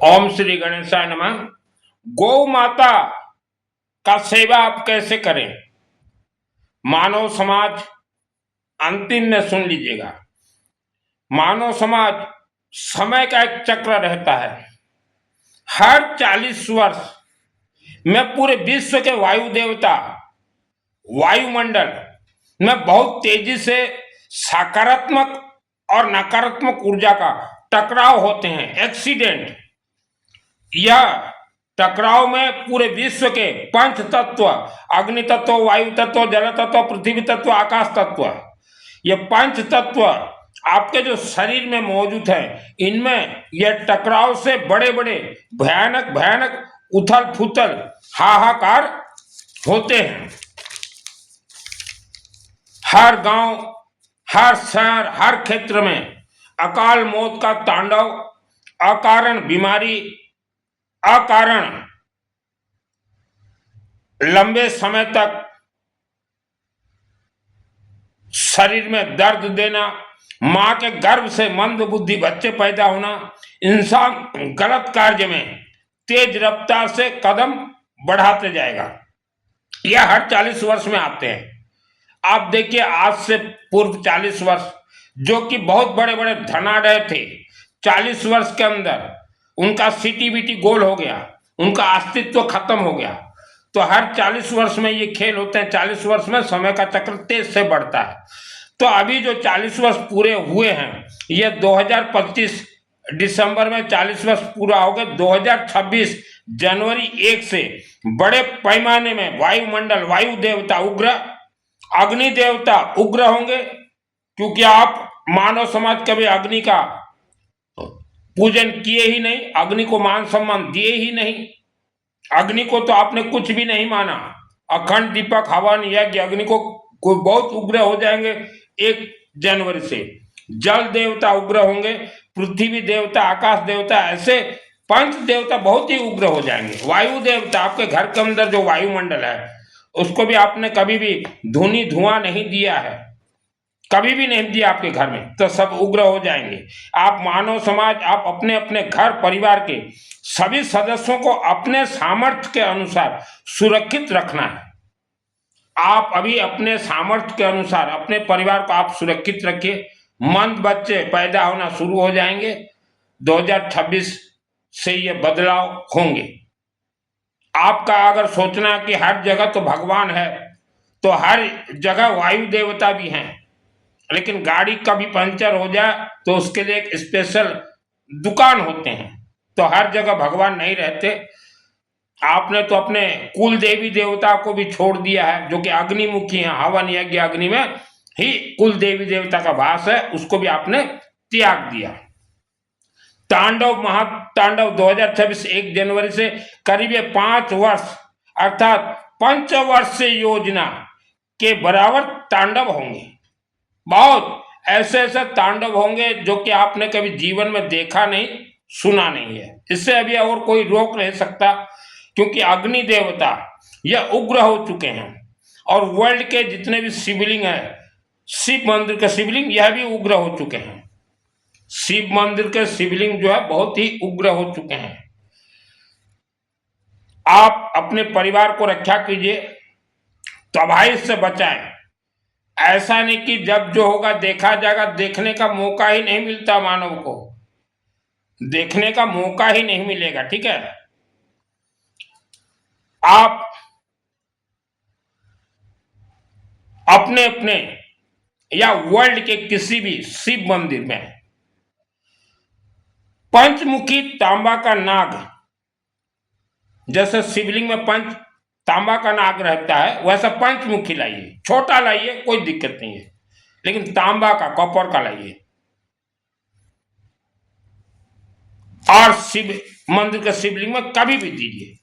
ओम श्री गणेशाय नमः। गौ माता का सेवा आप कैसे करें? मानव समाज अंतिम में सुन लीजिएगा। मानव समाज समय का एक चक्र रहता है। हर 40 वर्ष में पूरे विश्व के वायु देवता वायुमंडल में बहुत तेजी से सकारात्मक और नकारात्मक ऊर्जा का टकराव होते हैं, एक्सीडेंट। यह टकराव में पूरे विश्व के पंच तत्व, अग्नि तत्व, वायु तत्व, जल तत्व, पृथ्वी तत्व, आकाश तत्व, ये पंच तत्व आपके जो शरीर में मौजूद है, इनमें यह टकराव से बड़े बड़े भयानक भयानक उथल फुथल हाहाकार होते हैं। हर गांव, हर शहर, हर क्षेत्र में अकाल मौत का तांडव, अकारण बीमारी, अकारण लंबे समय तक शरीर में दर्द देना, मां के गर्भ से मंद बुद्धि बच्चे पैदा होना, इंसान गलत कार्य में तेज रफ्तार से कदम बढ़ाते जाएगा। यह हर 40 वर्ष में आते हैं। आप देखिए, आज से पूर्व 40 वर्ष जो कि बहुत बड़े बड़े धनाढ्य थे, 40 वर्ष के अंदर उनका सीटी बीटी गोल हो गया, उनका अस्तित्व खत्म हो गया। तो हर 40 वर्ष में ये खेल होते हैं। 40 वर्ष में समय का चक्र तेज से बढ़ता है। तो अभी जो 40 वर्ष पूरे हुए हैं, ये 2025 दिसंबर में 40 वर्ष पूरा हो गया। 2026 जनवरी 1 से बड़े पैमाने में वायुमंडल, वायु देवता उग्र, अग्नि देवता उग्र होंगे, क्योंकि आप मानव समाज कभी अग्नि का पूजन किए ही नहीं, अग्नि को मान सम्मान दिए ही नहीं। अग्नि को तो आपने कुछ भी नहीं माना। अखंड दीपक हवन यज्ञ, अग्नि को कोई बहुत उग्र हो जाएंगे 1 जनवरी से। जल देवता उग्र होंगे, पृथ्वी देवता, आकाश देवता, ऐसे पंच देवता बहुत ही उग्र हो जाएंगे। वायु देवता, आपके घर के अंदर जो वायुमंडल है, उसको भी आपने कभी भी धुनी धुआं नहीं दिया है, कभी भी नहीं दिया आपके घर में, तो सब उग्र हो जाएंगे। आप मानव समाज, आप अपने अपने घर परिवार के सभी सदस्यों को अपने सामर्थ्य के अनुसार सुरक्षित रखना है। आप अभी अपने सामर्थ्य के अनुसार अपने परिवार को आप सुरक्षित रखिए। मंद बच्चे पैदा होना शुरू हो जाएंगे। 2026 से ये बदलाव होंगे। आपका अगर सोचना कि हर जगह तो भगवान है, तो हर जगह वायु देवता भी हैं, लेकिन गाड़ी कभी पंचर हो जाए तो उसके लिए एक स्पेशल दुकान होते हैं। तो हर जगह भगवान नहीं रहते। आपने तो अपने कुल देवी देवता को भी छोड़ दिया है, जो कि अग्निमुखी हैं। हवन यज्ञ अग्नि में ही कुल देवी देवता का वास है, उसको भी आपने त्याग दिया। तांडव महातांडव 2026 1 जनवरी से करीब 5 वर्ष अर्थात पंचवर्षीय योजना के बराबर तांडव होंगे। बहुत ऐसे ऐसे तांडव होंगे जो कि आपने कभी जीवन में देखा नहीं, सुना नहीं है। इससे अभी और कोई रोक नहीं सकता, क्योंकि अग्नि देवता यह उग्र हो चुके हैं। और वर्ल्ड के जितने भी शिवलिंग है, शिव मंदिर के शिवलिंग, यह भी उग्र हो चुके हैं। शिव मंदिर के शिवलिंग जो है बहुत ही उग्र हो चुके हैं। आप अपने परिवार को रक्षा कीजिए, तबाही से बचाएं। ऐसा नहीं कि जब जो होगा देखा जाएगा। देखने का मौका ही नहीं मिलता, मानव को देखने का मौका ही नहीं मिलेगा। ठीक है, आप अपने अपने या वर्ल्ड के किसी भी शिव मंदिर में पंचमुखी तांबा का नाग, जैसे शिवलिंग में पंच तांबा का नाग रहता है, वैसा पंचमुखी लाइए। छोटा लाइए, कोई दिक्कत नहीं है, लेकिन तांबा का, कॉपर का लाइए। और शिव मंदिर के शिवलिंग में कभी भी दीजिए।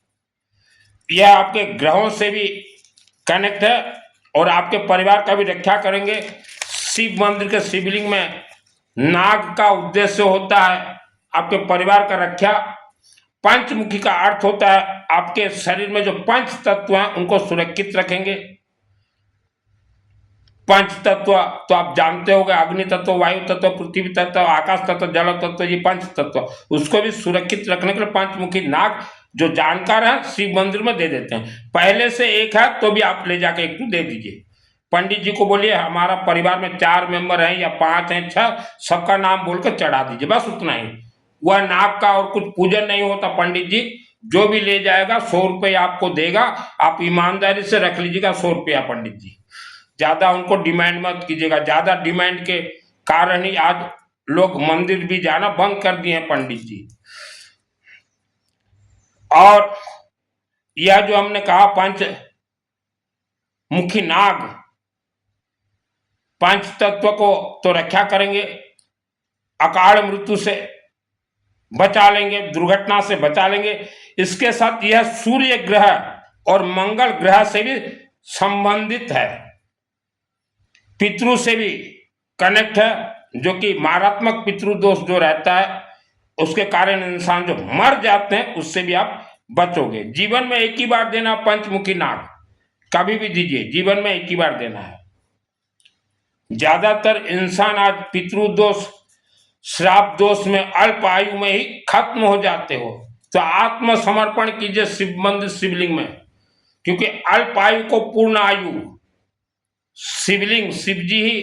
यह आपके ग्रहों से भी कनेक्ट है और आपके परिवार का भी रक्षा करेंगे। शिव मंदिर के शिवलिंग में नाग का उद्देश्य होता है आपके परिवार का रक्षा। पंचमुखी का अर्थ होता है आपके शरीर में जो पंच तत्व हैं उनको सुरक्षित रखेंगे। पंच तत्व तो आप जानते होंगे, अग्नि तत्व, वायु तत्व, पृथ्वी तत्व, आकाश तत्व, जल तत्व, ये पंच तत्व। उसको भी सुरक्षित रखने के लिए पंचमुखी नाग जो जानकार है शिव मंदिर में दे देते हैं। पहले से एक है तो भी आप ले जाके एक दे दीजिए। पंडित जी को बोलिए हमारा परिवार में 4 मेंबर हैं या 5 हैं 6, सबका नाम बोलकर चढ़ा दीजिए, बस उतना ही। वह नाग का और कुछ पूजन नहीं होता। पंडित जी जो भी ले जाएगा 100 रुपये आपको देगा, आप ईमानदारी से रख लीजिएगा 100 रुपया। पंडित जी ज्यादा उनको डिमांड मत कीजिएगा, ज्यादा डिमांड के कारण ही आज लोग मंदिर भी जाना बंद कर दिए हैं पंडित जी। और यह जो हमने कहा पंच मुखी नाग पंच तत्व को तो रक्षा करेंगे, अकाल मृत्यु से बचा लेंगे, दुर्घटना से बचा लेंगे। इसके साथ यह सूर्य ग्रह और मंगल ग्रह से भी संबंधित है, पितृ से भी कनेक्ट है, जो कि मारात्मक पितृदोष जो रहता है उसके कारण इंसान जो मर जाते हैं उससे भी आप बचोगे। जीवन में एक ही बार देना पंचमुखी नाग, कभी भी दीजिए, जीवन में एक ही बार देना है। ज्यादातर इंसान आज पितृदोष श्राप दोष में अल्प आयु में ही खत्म हो जाते हो, तो आत्मसमर्पण कीजिए शिव मंदिर शिवलिंग में, क्योंकि अल्प आयु को पूर्ण आयु शिवलिंग शिव जी ही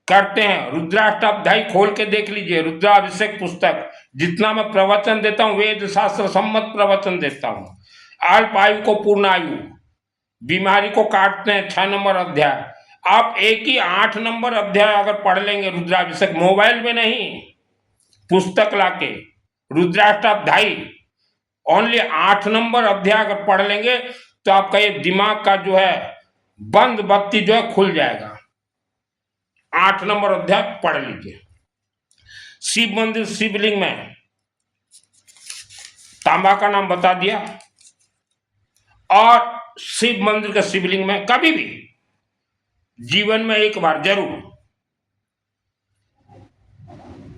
करते हैं। रुद्राष्टाध्यायी खोल के देख लीजिए, रुद्राभिषेक पुस्तक, जितना मैं प्रवचन देता हूँ वेद शास्त्र सम्मत प्रवचन देता हूँ। अल्प आयु को पूर्ण आयु, बीमारी को काटते हैं 6 नंबर अध्याय। आप एक ही 8 नंबर अध्याय अगर पढ़ लेंगे रुद्राभिषेक, मोबाइल में नहीं, पुस्तक लाके रुद्राष्टाध्यायी ओनली 8 नंबर अध्याय अगर पढ़ लेंगे तो आपका ये दिमाग का जो है बंद बत्ती जो है खुल जाएगा। 8 नंबर अध्याय पढ़ लीजिए। शिव मंदिर शिवलिंग में तांबा का नाम बता दिया, और शिव मंदिर के शिवलिंग में कभी भी जीवन में एक बार जरूर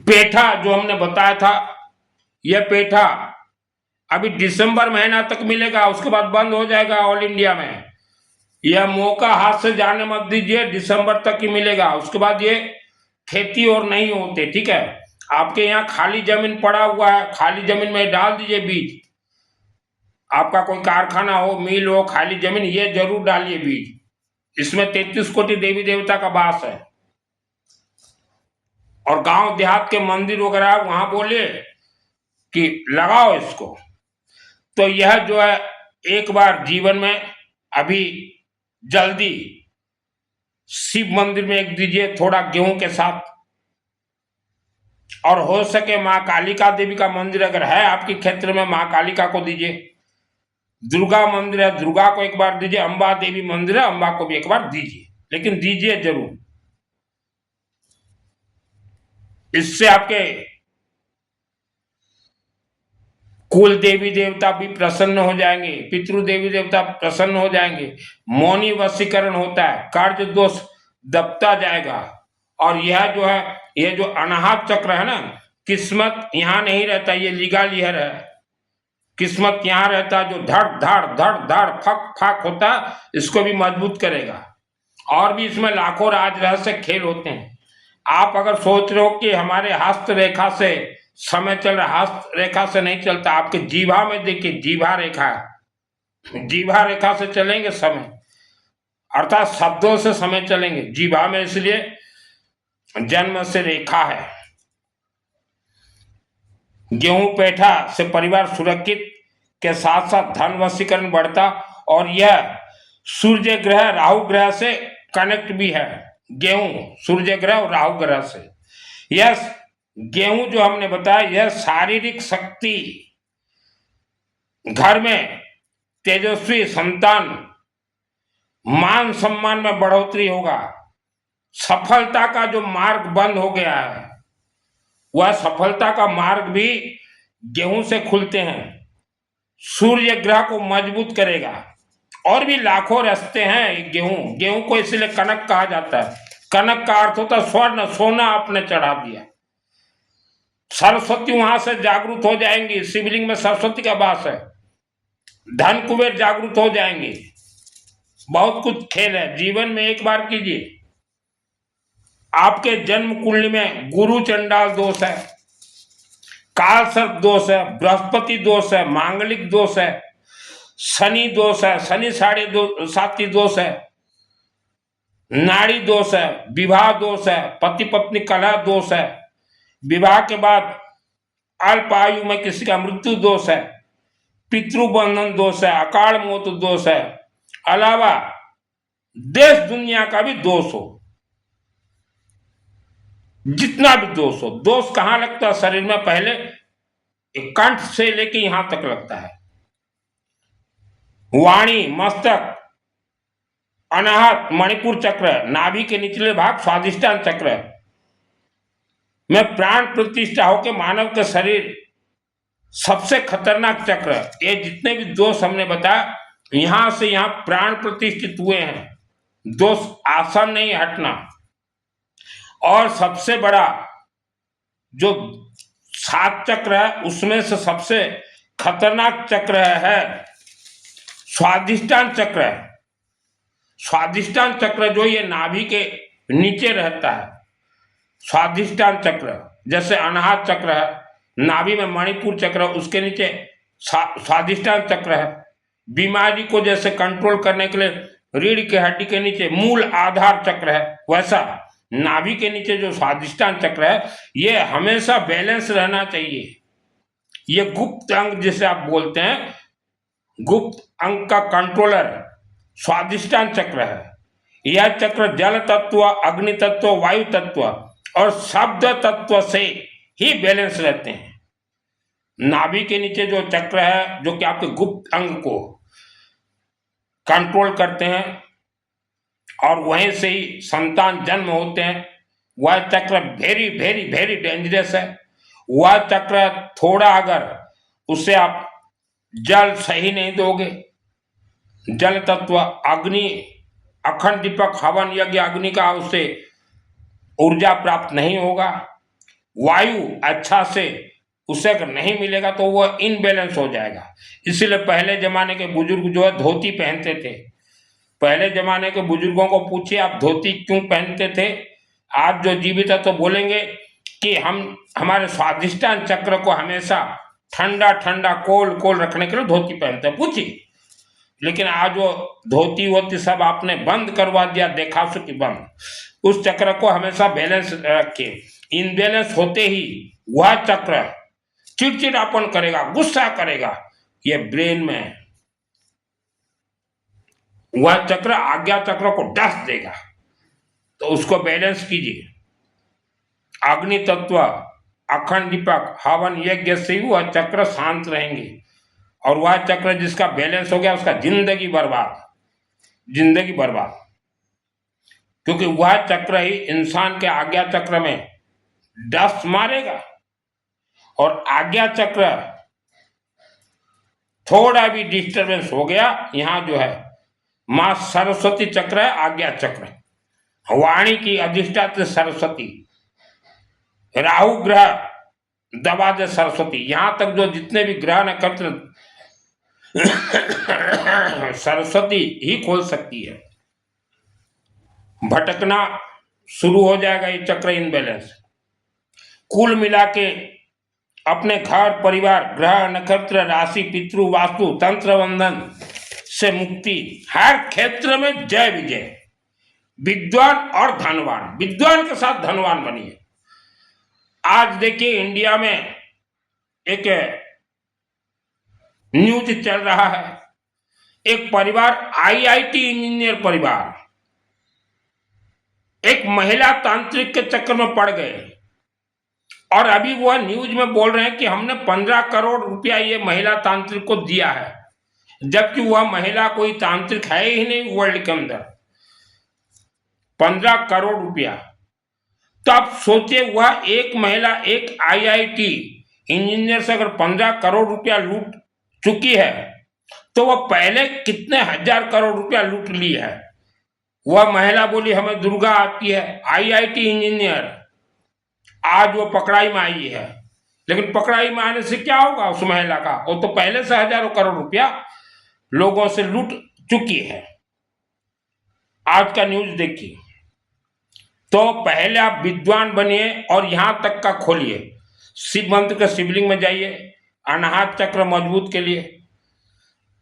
पेठा जो हमने बताया था, यह पेठा अभी दिसंबर महीना तक मिलेगा, उसके बाद बंद हो जाएगा ऑल इंडिया में। यह मौका हाथ से जाने मत दीजिए, दिसंबर तक ही मिलेगा, उसके बाद ये खेती और नहीं होते। ठीक है, आपके यहाँ खाली जमीन पड़ा हुआ है, खाली जमीन में डाल दीजिए बीज। आपका कोई कारखाना हो, मिल हो, खाली जमीन, ये जरूर डालिए बीज। इसमें 33 कोटि देवी देवता का वास है। और गांव देहात के मंदिर वगैरह वहां बोलिए कि लगाओ इसको। तो यह जो है एक बार जीवन में अभी जल्दी शिव मंदिर में एक दीजिए, थोड़ा गेहूं के साथ। और हो सके माँ कालिका देवी का मंदिर अगर है आपके क्षेत्र में, माँ कालिका को दीजिए। दुर्गा मंदिर है, दुर्गा को एक बार दीजिए। अंबा देवी मंदिर है, अंबा को भी एक बार दीजिए, लेकिन दीजिए जरूर। इससे आपके कुल देवी देवता भी प्रसन्न हो जाएंगे, पितृ देवी देवता प्रसन्न हो जाएंगे, मौनी वशीकरण होता है, कार्य दोष दबता जाएगा। और यह जो है, ये जो अनाहत चक्र है ना, किस्मत यहाँ नहीं रहता, ये लिगालिहर है। किस्मत यहाँ रहता है, जो धड़ धाड़ धड़ धाड़ फक फक होता है, इसको भी मजबूत करेगा। और भी इसमें लाखों राज रहस्य खेल होते हैं। आप अगर सोच रहे हो कि हमारे हस्त रेखा से समय चल रहा, हस्त रेखा से नहीं चलता, आपके जीवा में देखिए, जीवा रेखा है, जीवा रेखा से चलेंगे समय, अर्थात शब्दों से समय चलेंगे जीवा में, इसलिए जन्म से रेखा है। गेहूं पेठा से परिवार सुरक्षित के साथ साथ धन वशीकरण बढ़ता। और यह सूर्य ग्रह राहु ग्रह से कनेक्ट भी है। गेहूं सूर्य ग्रह और राहु ग्रह से, यह गेहूं जो हमने बताया, यह शारीरिक शक्ति, घर में तेजस्वी संतान, मान सम्मान में बढ़ोतरी होगा। सफलता का जो मार्ग बंद हो गया है, वह सफलता का मार्ग भी गेहूं से खुलते हैं। सूर्य ग्रह को मजबूत करेगा। और भी लाखों रास्ते हैं गेहूं, गेहूं को इसलिए कनक कहा जाता है। कनक का अर्थ होता है स्वर्ण, सोना आपने चढ़ा दिया। सरस्वती वहां से जागृत हो जाएंगी, शिवलिंग में सरस्वती का वास है। धन कुबेर जागृत हो जाएंगे। बहुत कुछ खेल है, जीवन में एक बार कीजिए। आपके जन्म कुंडली में गुरु चंडाल दोष है, काल सर्प दोष है, बृहस्पति दोष है, मांगलिक दोष है, शनि दोष है, शनि साढ़े दोष है, नाड़ी दोष है, विवाह दोष है, पति पत्नी कलह दोष है, विवाह के बाद अल्प आयु में किसी का मृत्यु दोष है, पितृबंधन दोष है, अकाल मौत दोष है, अलावा देश दुनिया का भी दोष हो, जितना भी दोष हो। दोष कहां लगता है शरीर में? पहले कंठ से लेके यहां तक लगता है, वाणी, मस्तक, अनाहत, मणिपुर चक्र, नाभि के निचले भाग स्वादिष्टान चक्र में प्राण प्रतिष्ठा होकर मानव के शरीर सबसे खतरनाक चक्र। ये जितने भी दोष हमने बताया, यहां से यहां प्राण प्रतिष्ठित हुए हैं। दोष आसान नहीं हटना। और सबसे बड़ा जो 7 चक्र है उसमें से सबसे खतरनाक चक्र है स्वादिष्टान चक्र है। स्वादिष्टान चक्र जो ये नाभि के नीचे रहता है, स्वादिष्टान चक्र, जैसे अनाहत चक्र है, नाभि में मणिपुर चक्र, उसके नीचे स्वादिष्टान चक्र है। बीमारी को जैसे कंट्रोल करने के लिए रीढ़ की हड्डी के नीचे मूल आधार चक्र है, वैसा नाभि के नीचे जो स्वादिष्टान चक्र है, ये हमेशा बैलेंस रहना चाहिए। ये गुप्त अंग जिसे आप बोलते हैं, गुप्त अंग का कंट्रोलर स्वादिष्टान चक्र है। यह चक्र जल तत्व, अग्नि तत्व, वायु तत्व और शब्द तत्व से ही बैलेंस रहते हैं। नाभि के नीचे जो चक्र है, जो कि आपके गुप्त अंग को कंट्रोल करते हैं और वहीं से ही संतान जन्म होते हैं, वह चक्र वेरी वेरी वेरी डेंजरस है। वह चक्र थोड़ा अगर उसे आप जल सही नहीं दोगे, जल तत्व, अग्नि, अखंड दीपक, हवन यज्ञ अग्नि का उससे ऊर्जा प्राप्त नहीं होगा, वायु अच्छा से उसे अगर नहीं मिलेगा तो वह इनबैलेंस हो जाएगा। इसीलिए पहले जमाने के बुजुर्ग जो है धोती पहनते थे। पहले जमाने के बुजुर्गों को पूछिए आप धोती क्यों पहनते थे, आज जो जीवित है तो बोलेंगे कि हमारे स्वादिष्टान चक्र को हमेशा ठंडा ठंडा कोल कोल रखने के लिए धोती पहनते हैं, पूछिए। लेकिन आज वो धोती वोती सब आपने बंद करवा दिया, देखा सुखी बंद। उस चक्र को हमेशा बैलेंस रखिए। इनबैलेंस होते ही वह चक्र चिड़चिड़ापन करेगा, गुस्सा करेगा, ये ब्रेन में है। वह चक्र आज्ञा चक्र को डस देगा, तो उसको बैलेंस कीजिए। अग्नि तत्व, अखंड दीपक, हवन यज्ञ से ही वह चक्र शांत रहेंगे। और वह चक्र जिसका बैलेंस हो गया उसका जिंदगी बर्बाद, जिंदगी बर्बाद। क्योंकि वह चक्र ही इंसान के आज्ञा चक्र में डस मारेगा। और आज्ञा चक्र थोड़ा भी डिस्टरबेंस हो गया, यहां जो है मां सरस्वती चक्र है, आज्ञा चक्र, वाणी की अधिष्ठात्री सरस्वती, राहु ग्रह दबा दे सरस्वती। यहां तक जो जितने भी ग्रह नक्षत्र सरस्वती ही खोल सकती है। भटकना शुरू हो जाएगा ये चक्र इनबैलेंस। कुल मिला के अपने घर, परिवार, ग्रह, नक्षत्र, राशि, पितृ, वास्तु, तंत्र बंधन से मुक्ति, हर क्षेत्र में जय विजय। विद्वान और धनवान, विद्वान के साथ धनवान बनिए। आज देखिए इंडिया में एक न्यूज चल रहा है, एक परिवार आईआईटी इंजीनियर परिवार एक महिला तांत्रिक के चक्कर में पड़ गए। और अभी वह न्यूज में बोल रहे हैं कि हमने 15 करोड़ रुपया ये महिला तांत्रिक को दिया है, जबकि वह महिला कोई तांत्रिक है ही नहीं वर्ल्ड के अंदर। 15 करोड़ रुपया। तो आप सोचिए, वह एक महिला एक आईआईटी इंजीनियर से अगर 15 करोड़ रुपया लूट चुकी है, तो वह पहले कितने हजार करोड़ रुपया लूट ली है। वह महिला बोली हमें दुर्गा आती है, आईआईटी इंजीनियर, आज वो पकड़ाई में आई है। लेकिन पकड़ाई में आने से क्या होगा उस महिला का? वो तो पहले से हजारों करोड़ रुपया लोगों से लूट चुकी है। आज का न्यूज देखिए। तो पहले आप विद्वान बनिए और यहां तक का खोलिए, शिव मंत्र के शिवलिंग में जाइए, अनाहत चक्र मजबूत के लिए,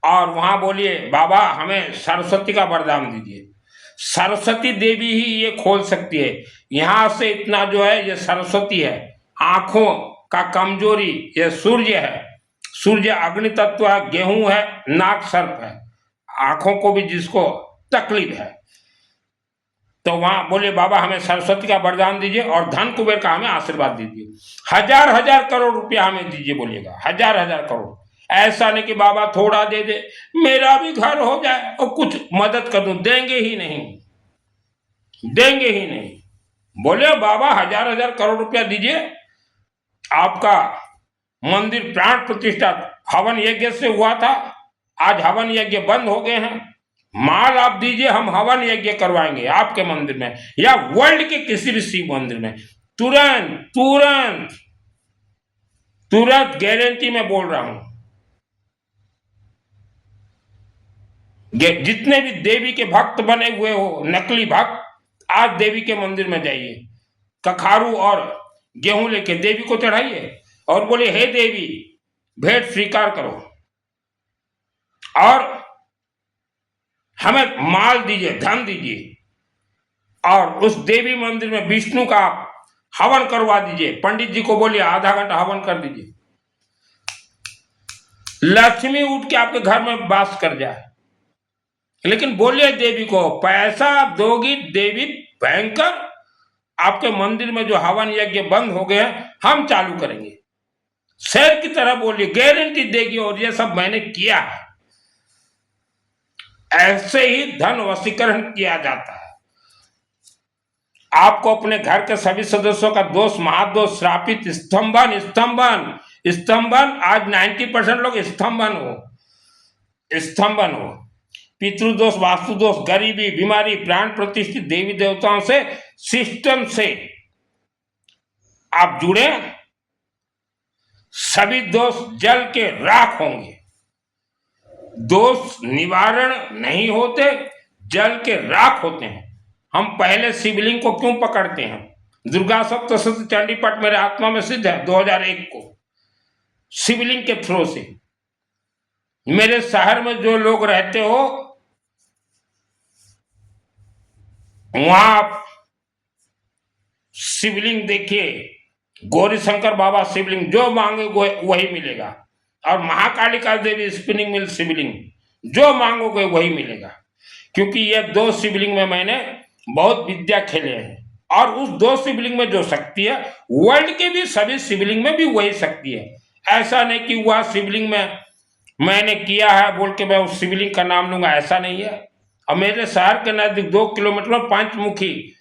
और वहां बोलिए बाबा हमें सरस्वती का वरदान दीजिए। सरस्वती देवी ही ये खोल सकती है। यहां से इतना जो है ये सरस्वती है। आंखों का कमजोरी ये सूर्य है, सूर्य अग्नि तत्व है, गेहूं है, नाक सर्प है, आंखों को भी जिसको तकलीफ है, तो वहां बोले बाबा हमें सरस्वती का वरदान दीजिए और धन कुबेर का हमें आशीर्वाद दीजिए, हजार हजार करोड़ रुपया हमें दीजिए, बोलिएगा हजार हजार करोड़। ऐसा नहीं कि बाबा थोड़ा दे दे, मेरा भी घर हो जाए और कुछ मदद कर दूं, देंगे ही नहीं, देंगे ही नहीं। बोले बाबा हजार हजार करोड़ रुपया दीजिए, आपका मंदिर प्राण प्रतिष्ठा हवन यज्ञ से हुआ था, आज हवन यज्ञ बंद हो गए हैं, माल आप दीजिए, हम हवन यज्ञ करवाएंगे आपके मंदिर में या वर्ल्ड के किसी भी शिव मंदिर में, तुरंत तुरंत तुरंत, गारंटी में बोल रहा हूं। जितने भी देवी के भक्त बने हुए हो, नकली भक्त, आज देवी के मंदिर में जाइए, कखारू और गेहूं लेके देवी को चढ़ाइए और बोले हे देवी भेंट स्वीकार करो और हमें माल दीजिए, धन दीजिए, और उस देवी मंदिर में विष्णु का हवन करवा दीजिए। पंडित जी को बोलिए आधा घंटा हवन कर दीजिए, लक्ष्मी उठ के आपके घर में वास कर जाए। लेकिन बोलिए देवी को पैसा दोगी देवी भयंकर, आपके मंदिर में जो हवन यज्ञ बंद हो गए हम चालू करेंगे, शेर की तरह बोलिए, गारंटी देगी। और ये सब मैंने किया है। ऐसे ही धन वशीकरण किया जाता है। आपको अपने घर के सभी सदस्यों का दोष, महादोष, श्रापित, स्तंभन स्तंभन स्तंभन, आज 90% लोग स्तंभन हो, पितृदोष, वास्तुदोष, गरीबी, बीमारी, प्राण प्रतिष्ठित देवी देवताओं से, सिस्टम से आप जुड़े, सभी दोष जल के राख होंगे। दोष निवारण नहीं होते, जल के राख होते हैं। हम पहले शिवलिंग को क्यों पकड़ते हैं? दुर्गा सप्तशती चंडी पाठ मेरे आत्मा में सिद्ध है 2001 को, शिवलिंग के थ्रू से। मेरे शहर में जो लोग रहते हो वहां आप शिवलिंग देखिए, गौरी शंकर बाबा शिवलिंग, जो मांगे वही मिलेगा। और महाकालिका देवी स्पिनिंग मिल शिवलिंग, जो मांगोगे वही मिलेगा। क्योंकि ये दो शिवलिंग में मैंने बहुत विद्या खेले हैं, और उस दो शिवलिंग में जो शक्ति है, वर्ल्ड के भी सभी शिवलिंग में भी वही शक्ति है। ऐसा नहीं कि वह शिवलिंग में मैंने किया है बोल के मैं उस शिवलिंग का नाम लूंगा, ऐसा नहीं है। और मेरे शहर के नजदीक 2 किलोमीटर में पंचमुखी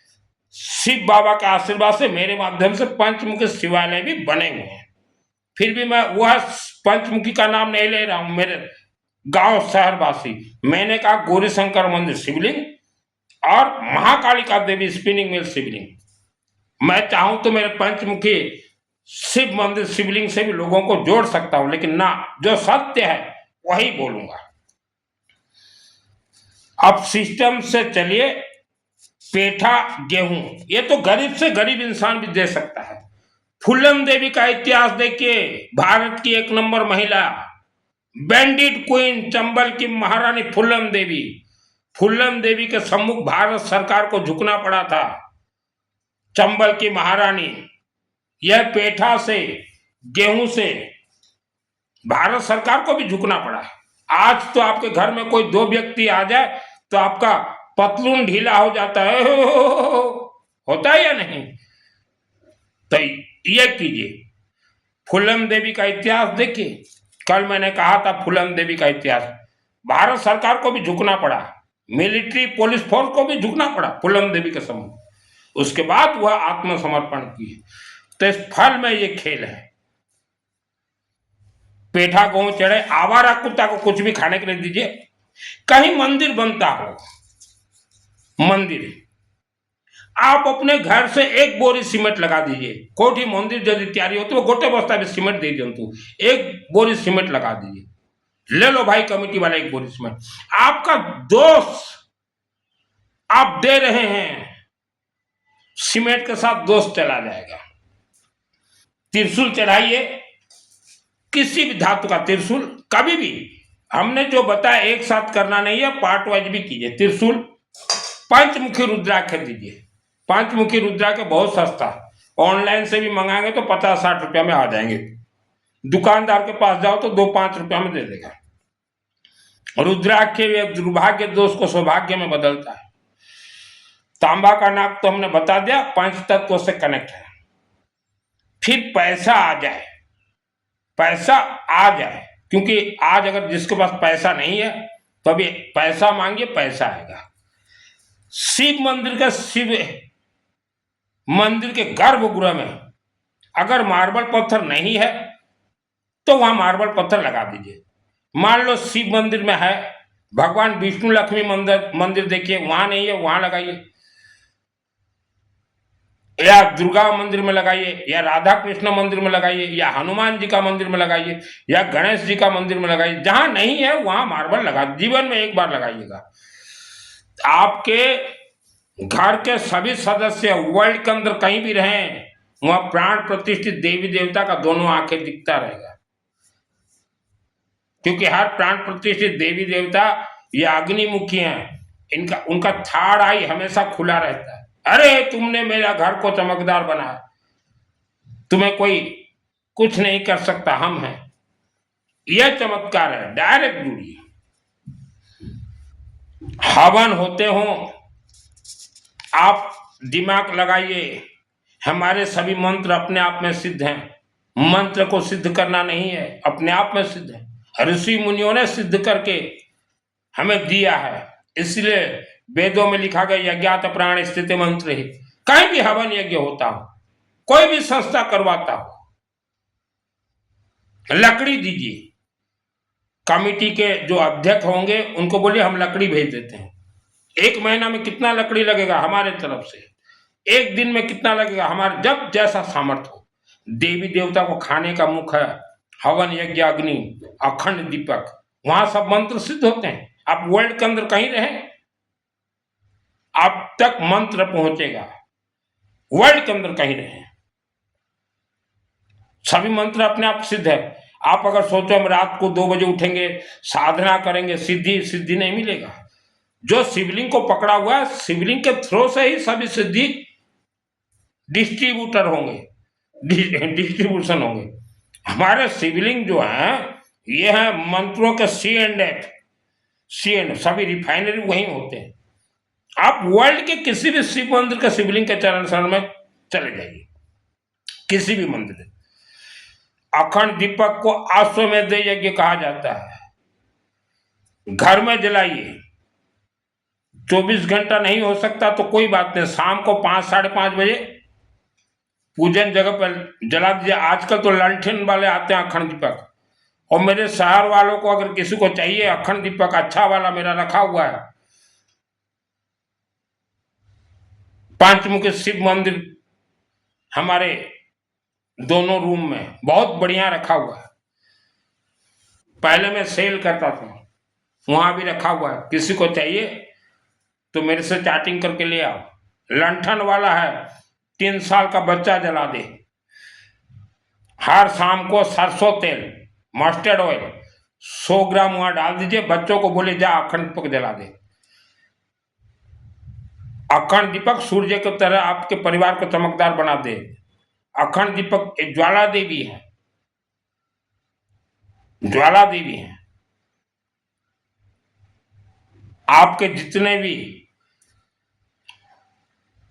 शिव बाबा के आशीर्वाद से, मेरे माध्यम से पंचमुखी शिवालय भी बने हुए हैं। फिर भी मैं वह पंचमुखी का नाम नहीं ले रहा हूं, मेरे गांव शहरवासी। मैंने कहा गौरी शंकर मंदिर शिवलिंग और महाकालिका देवी स्पिनिंग मिल शिवलिंग। मैं चाहूं तो मेरे पंचमुखी शिव मंदिर शिवलिंग से भी लोगों को जोड़ सकता हूं, लेकिन ना, जो सत्य है वही बोलूंगा। अब सिस्टम से चलिए। पेठा गेहूं, ये तो गरीब से गरीब इंसान भी दे सकता है। फूलन देवी का इतिहास देखिए, भारत की 1 नंबर महिला, बैंडिट क्वीन, चंबल की महारानी फूलन देवी। फूलन देवी के सम्मुख भारत सरकार को झुकना पड़ा था। चंबल की महारानी, यह पेठा से, गेहूं से भारत सरकार को भी झुकना पड़ा। आज तो आपके घर में कोई 2 व्यक्ति आ जाए तो आपका पतलून ढीला हो जाता है, होता है या नहीं? तो ये कीजिए, फूलन देवी का इतिहास देखिए। कल मैंने कहा था फूलन देवी का इतिहास, भारत सरकार को भी झुकना पड़ा, मिलिट्री पुलिस फोर्स को भी झुकना पड़ा फूलन देवी के सम्मुख। उसके बाद वह आत्मसमर्पण किए। तो इस फल में ये खेल है। पेठा गेहूं चढ़े, आवारा कुत्ता को कुछ भी खाने के लिए दीजिए। कहीं मंदिर बनता हो, मंदिर, आप अपने घर से 1 बोरी सीमेंट लगा दीजिए। कोठी मंदिर यदि तैयारी हो तो गोटे बस्ता में सीमेंट दे दिंतु, 1 बोरी सीमेंट लगा दीजिए। ले लो भाई कमेटी वाला 1 बोरी सीमेंट। आपका दोष आप दे रहे हैं, सीमेंट के साथ दोष चला जाएगा। त्रिशूल चढ़ाइए, किसी भी धातु का त्रिशूल, कभी भी हमने जो बताया एक साथ करना नहीं है, पार्ट वाइज भी कीजिए। त्रिशूल, पंचमुखी रुद्राक्ष दीजिए। पंचमुखी रुद्राक्ष बहुत सस्ता, ऑनलाइन से भी मंगाएंगे तो 50-60 रुपया में आ जाएंगे। दुकानदार के पास जाओ तो 2-5 रुपया में दे देगा। रुद्राक्ष दुर्भाग्य दोष को सौभाग्य में बदलता है। तांबा का नाग तो हमने बता दिया, 5 तत्वों से कनेक्ट है। फिर पैसा आ जाए, पैसा आ जाए, क्योंकि आज अगर जिसके पास पैसा नहीं है तो अभी पैसा मांगिए, पैसा आएगा। शिव मंदिर के गर्भगृह में अगर मार्बल पत्थर नहीं है तो वहां मार्बल पत्थर लगा दीजिए। मान लो शिव मंदिर में है, भगवान विष्णु लक्ष्मी मंदिर देखिए वहां नहीं है, वहां लगाइए, या दुर्गा मंदिर में लगाइए, या राधा कृष्ण मंदिर में लगाइए, या हनुमान जी का मंदिर में लगाइए, या गणेश जी का मंदिर में लगाइए। जहां नहीं है वहां मार्बल लगा, जीवन में एक बार लगाइएगा। आपके घर के सभी सदस्य वर्ल्ड के अंदर कहीं भी रहें, वहां प्राण प्रतिष्ठित देवी देवता का दोनों आंखें दिखता रहेगा, क्योंकि हर प्राण प्रतिष्ठित देवी देवता ये अग्निमुखी हैं। उनका थर्ड आई हमेशा खुला रहता है। अरे तुमने मेरा घर को चमकदार बनाया, तुम्हें कोई कुछ नहीं कर सकता, हम हैं। यह चमत्कार है, डायरेक्ट जुड़िए। हवन होते हो, आप दिमाग लगाइए। हमारे सभी मंत्र अपने आप में सिद्ध हैं। मंत्र को सिद्ध करना नहीं है, अपने आप में सिद्ध है। ऋषि मुनियों ने सिद्ध करके हमें दिया है, इसलिए वेदों में लिखा गया यज्ञात प्राण स्थिति मंत्र ही। कहीं भी हवन यज्ञ होता हो, कोई भी संस्था करवाता हो, लकड़ी दीजिए। कमिटी के जो अध्यक्ष होंगे उनको बोलिए हम लकड़ी भेज देते हैं। 1 महीना में कितना लकड़ी लगेगा हमारे तरफ से, 1 दिन में कितना लगेगा, हमारे जब जैसा सामर्थ्य हो। देवी देवता को खाने का मुख है, हवन यज्ञ अग्नि अखंड दीपक, वहां सब मंत्र सिद्ध होते हैं। आप वर्ल्ड के अंदर कहीं रहे, आप तक मंत्र पहुंचेगा। वर्ल्ड के अंदर कहीं रहे, सभी मंत्र अपने आप सिद्ध है। आप अगर सोचो हम रात को 2 बजे उठेंगे, साधना करेंगे, सिद्धि नहीं मिलेगा। जो शिवलिंग को पकड़ा हुआ है, शिवलिंग के थ्रो से ही सभी सिद्धि डिस्ट्रीब्यूटर होंगे, डिस्ट्रीब्यूशन होंगे। हमारे शिवलिंग जो है ये है मंत्रों के C&F, सभी रिफाइनरी वहीं होते हैं। आप वर्ल्ड के किसी भी शिव मंदिर के शिवलिंग के चरण शरण में चले जाइए, किसी भी मंदिर। अखंड दीपक को अश्वमेध यज्ञ कहा जाता है। घर में जलाइए, 24 घंटा नहीं हो सकता तो कोई बात नहीं, शाम को 5-5:30 बजे पूजन जगह पर जला दीजिए। आजकल तो लंठन वाले आते हैं अखंड दीपक, और मेरे शहर वालों को अगर किसी को चाहिए अखंड दीपक अच्छा वाला, मेरा रखा हुआ है। पंचमुखी शिव मंदिर हमारे दोनों रूम में बहुत बढ़िया रखा हुआ है। पहले मैं सेल करता था, वहां भी रखा हुआ है। किसी को चाहिए तो मेरे से चैटिंग करके ले आओ। लंठन वाला है, 3 साल का बच्चा जला दे। हर शाम को सरसों तेल, मस्टर्ड ऑयल 100 ग्राम वहां डाल दीजिए, बच्चों को बोले जा अखंड दीपक जला दे। अखंड दीपक सूर्य की तरह आपके परिवार को चमकदार बना दे। अखंड दीपक एक ज्वाला देवी है, ज्वाला देवी है। आपके जितने भी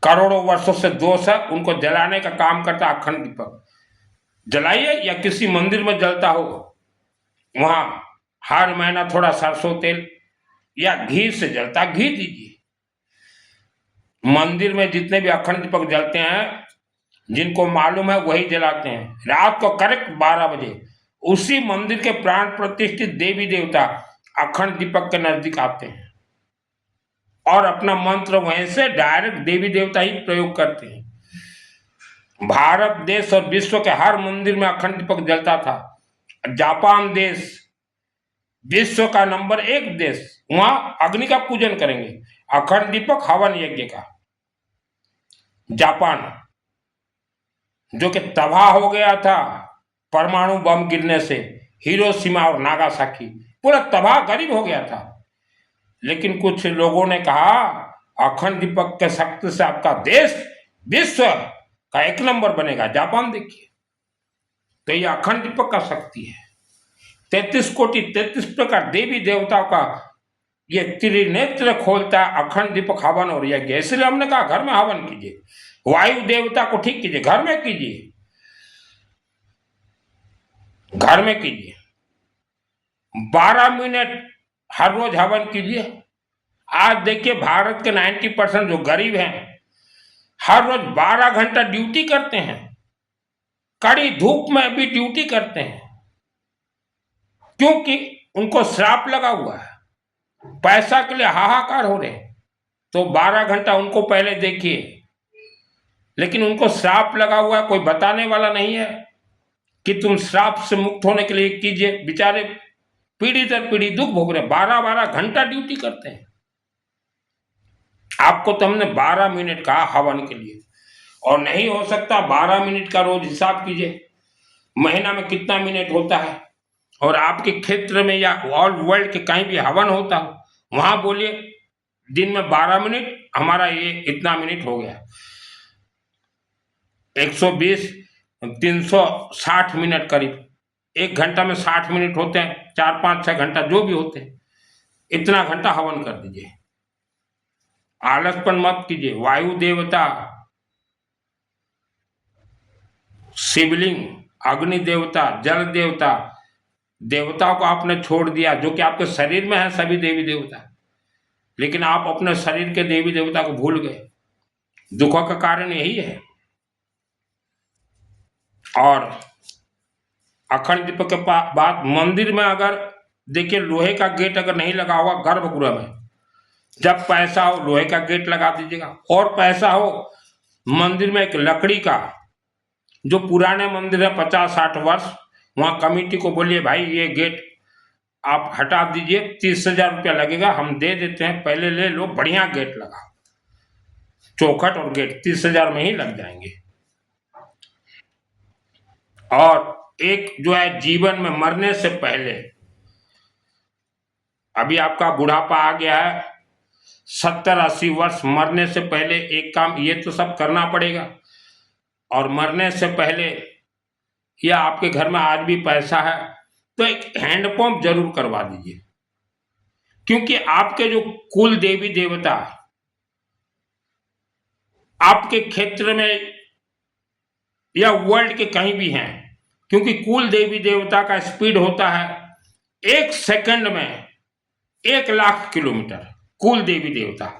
करोड़ों वर्षों से दोष है उनको जलाने का काम करता अखंड दीपक। जलाइए, या किसी मंदिर में जलता हो वहां हर महीना थोड़ा सरसों तेल या घी से जलता, घी दीजिए। मंदिर में जितने भी अखंड दीपक जलते हैं, जिनको मालूम है वही जलाते हैं। रात को करेक्ट 12 बजे उसी मंदिर के प्राण प्रतिष्ठित देवी देवता अखंड दीपक के नजदीक आते हैं और अपना मंत्र वहीं से डायरेक्ट देवी देवता ही प्रयोग करते हैं। भारत देश और विश्व के हर मंदिर में अखंड दीपक जलता था। जापान देश विश्व का नंबर 1 देश, वहां अग्नि का पूजन करेंगे, अखंड दीपक हवन यज्ञ का। जापान, जो कि तबाह हो गया था परमाणु बम गिरने से, हिरोशिमा और नागासाकी पूरा तबाह गरीब हो गया था। लेकिन कुछ लोगों ने कहा अखंड दीपक के शक्ति से आपका देश विश्व का एक नंबर बनेगा। जापान देखिए, तो ये अखंड दीपक का शक्ति है। 33 कोटि 33 प्रकार देवी देवताओं का ये त्रिनेत्र खोलता है अखंड दीपक हवन और यज्ञ। इसलिए हमने कहा घर में हवन कीजिए, वायु देवता को ठीक कीजिए, घर में कीजिए, घर में कीजिए। 12 मिनट हर रोज हवन कीजिए। आज देखिए भारत के 90% जो गरीब हैं हर रोज 12 घंटा ड्यूटी करते हैं, कड़ी धूप में भी ड्यूटी करते हैं, क्योंकि उनको श्राप लगा हुआ है, पैसा के लिए हाहाकार हो रहे हैं। तो 12 घंटा उनको पहले देखिए, लेकिन उनको श्राप लगा हुआ है, कोई बताने वाला नहीं है कि तुम श्राप से मुक्त होने के लिए कीजिए। बेचारे पीढ़ी दर पीढ़ी दुख भोग रहे, 12-12 घंटा ड्यूटी करते हैं। आपको तो हमने 12 मिनट कहा हवन के लिए, और नहीं हो सकता 12 मिनट का रोज हिसाब कीजिए, महीना में कितना मिनट होता है। और आपके क्षेत्र में या ऑल वर्ल्ड के कहीं भी हवन होता हो, वहां बोलिए दिन में 12 मिनट, हमारा ये इतना मिनट हो गया, 120 360 मिनट करीब, एक घंटा में 60 मिनट होते हैं, 4-5-6 घंटा जो भी होते हैं, इतना घंटा हवन कर दीजिए। आलसपन मत कीजिए। वायु देवता, शिवलिंग, अग्नि देवता, जल देवता, देवताओं को आपने छोड़ दिया, जो कि आपके शरीर में है सभी देवी देवता, लेकिन आप अपने शरीर के देवी देवता को भूल गए। दुखों का कारण यही है। और अखंड दीपक के बाद मंदिर में अगर देखिए लोहे का गेट अगर नहीं लगा हुआ गर्भगृह में, जब पैसा हो लोहे का गेट लगा दीजिएगा। और पैसा हो मंदिर में एक लकड़ी का, जो पुराने मंदिर है 50-60 वर्ष, वहां कमेटी को बोलिए भाई ये गेट आप हटा दीजिए, 30,000 रुपया लगेगा, हम दे देते हैं, पहले ले लो, बढ़िया गेट लगा, चौखट और गेट 30,000 में ही लग जाएंगे। और एक जो है जीवन में मरने से पहले, अभी आपका बुढ़ापा आ गया है, 70-80 वर्ष, मरने से पहले एक काम ये तो सब करना पड़ेगा। और मरने से पहले, या आपके घर में आज भी पैसा है तो एक हैंडपंप जरूर करवा दीजिए, क्योंकि आपके जो कुल देवी देवता आपके क्षेत्र में या वर्ल्ड के कहीं भी हैं, क्योंकि कुल देवी देवता का स्पीड होता है 1 सेकंड में 1 लाख किलोमीटर। कुल देवी देवता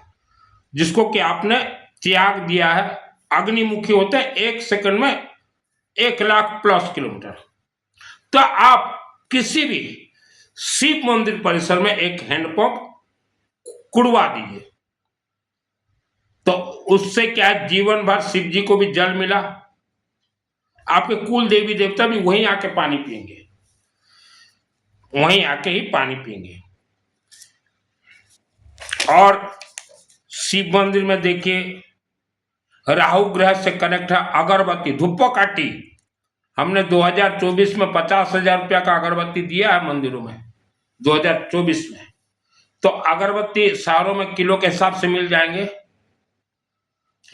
जिसको कि आपने त्याग दिया है, अग्निमुखी होते हैं 1 सेकंड में 1 लाख प्लस किलोमीटर। तो आप किसी भी शिव मंदिर परिसर में एक हैंडपंप कुड़वा दीजिए, तो उससे क्या है, जीवन भर शिव जी को भी जल मिला, आपके कुल देवी देवता भी वहीं आके पानी पिएंगे, वहीं आके ही पानी पिएंगे। और शिव मंदिर में देखिए राहु ग्रह से कनेक्ट है अगरबत्ती, धूपकाठी, हमने 2024 में 50,000 रुपया का अगरबत्ती दिया है मंदिरों में 2024 में। तो अगरबत्ती शहरों में किलो के हिसाब से मिल जाएंगे,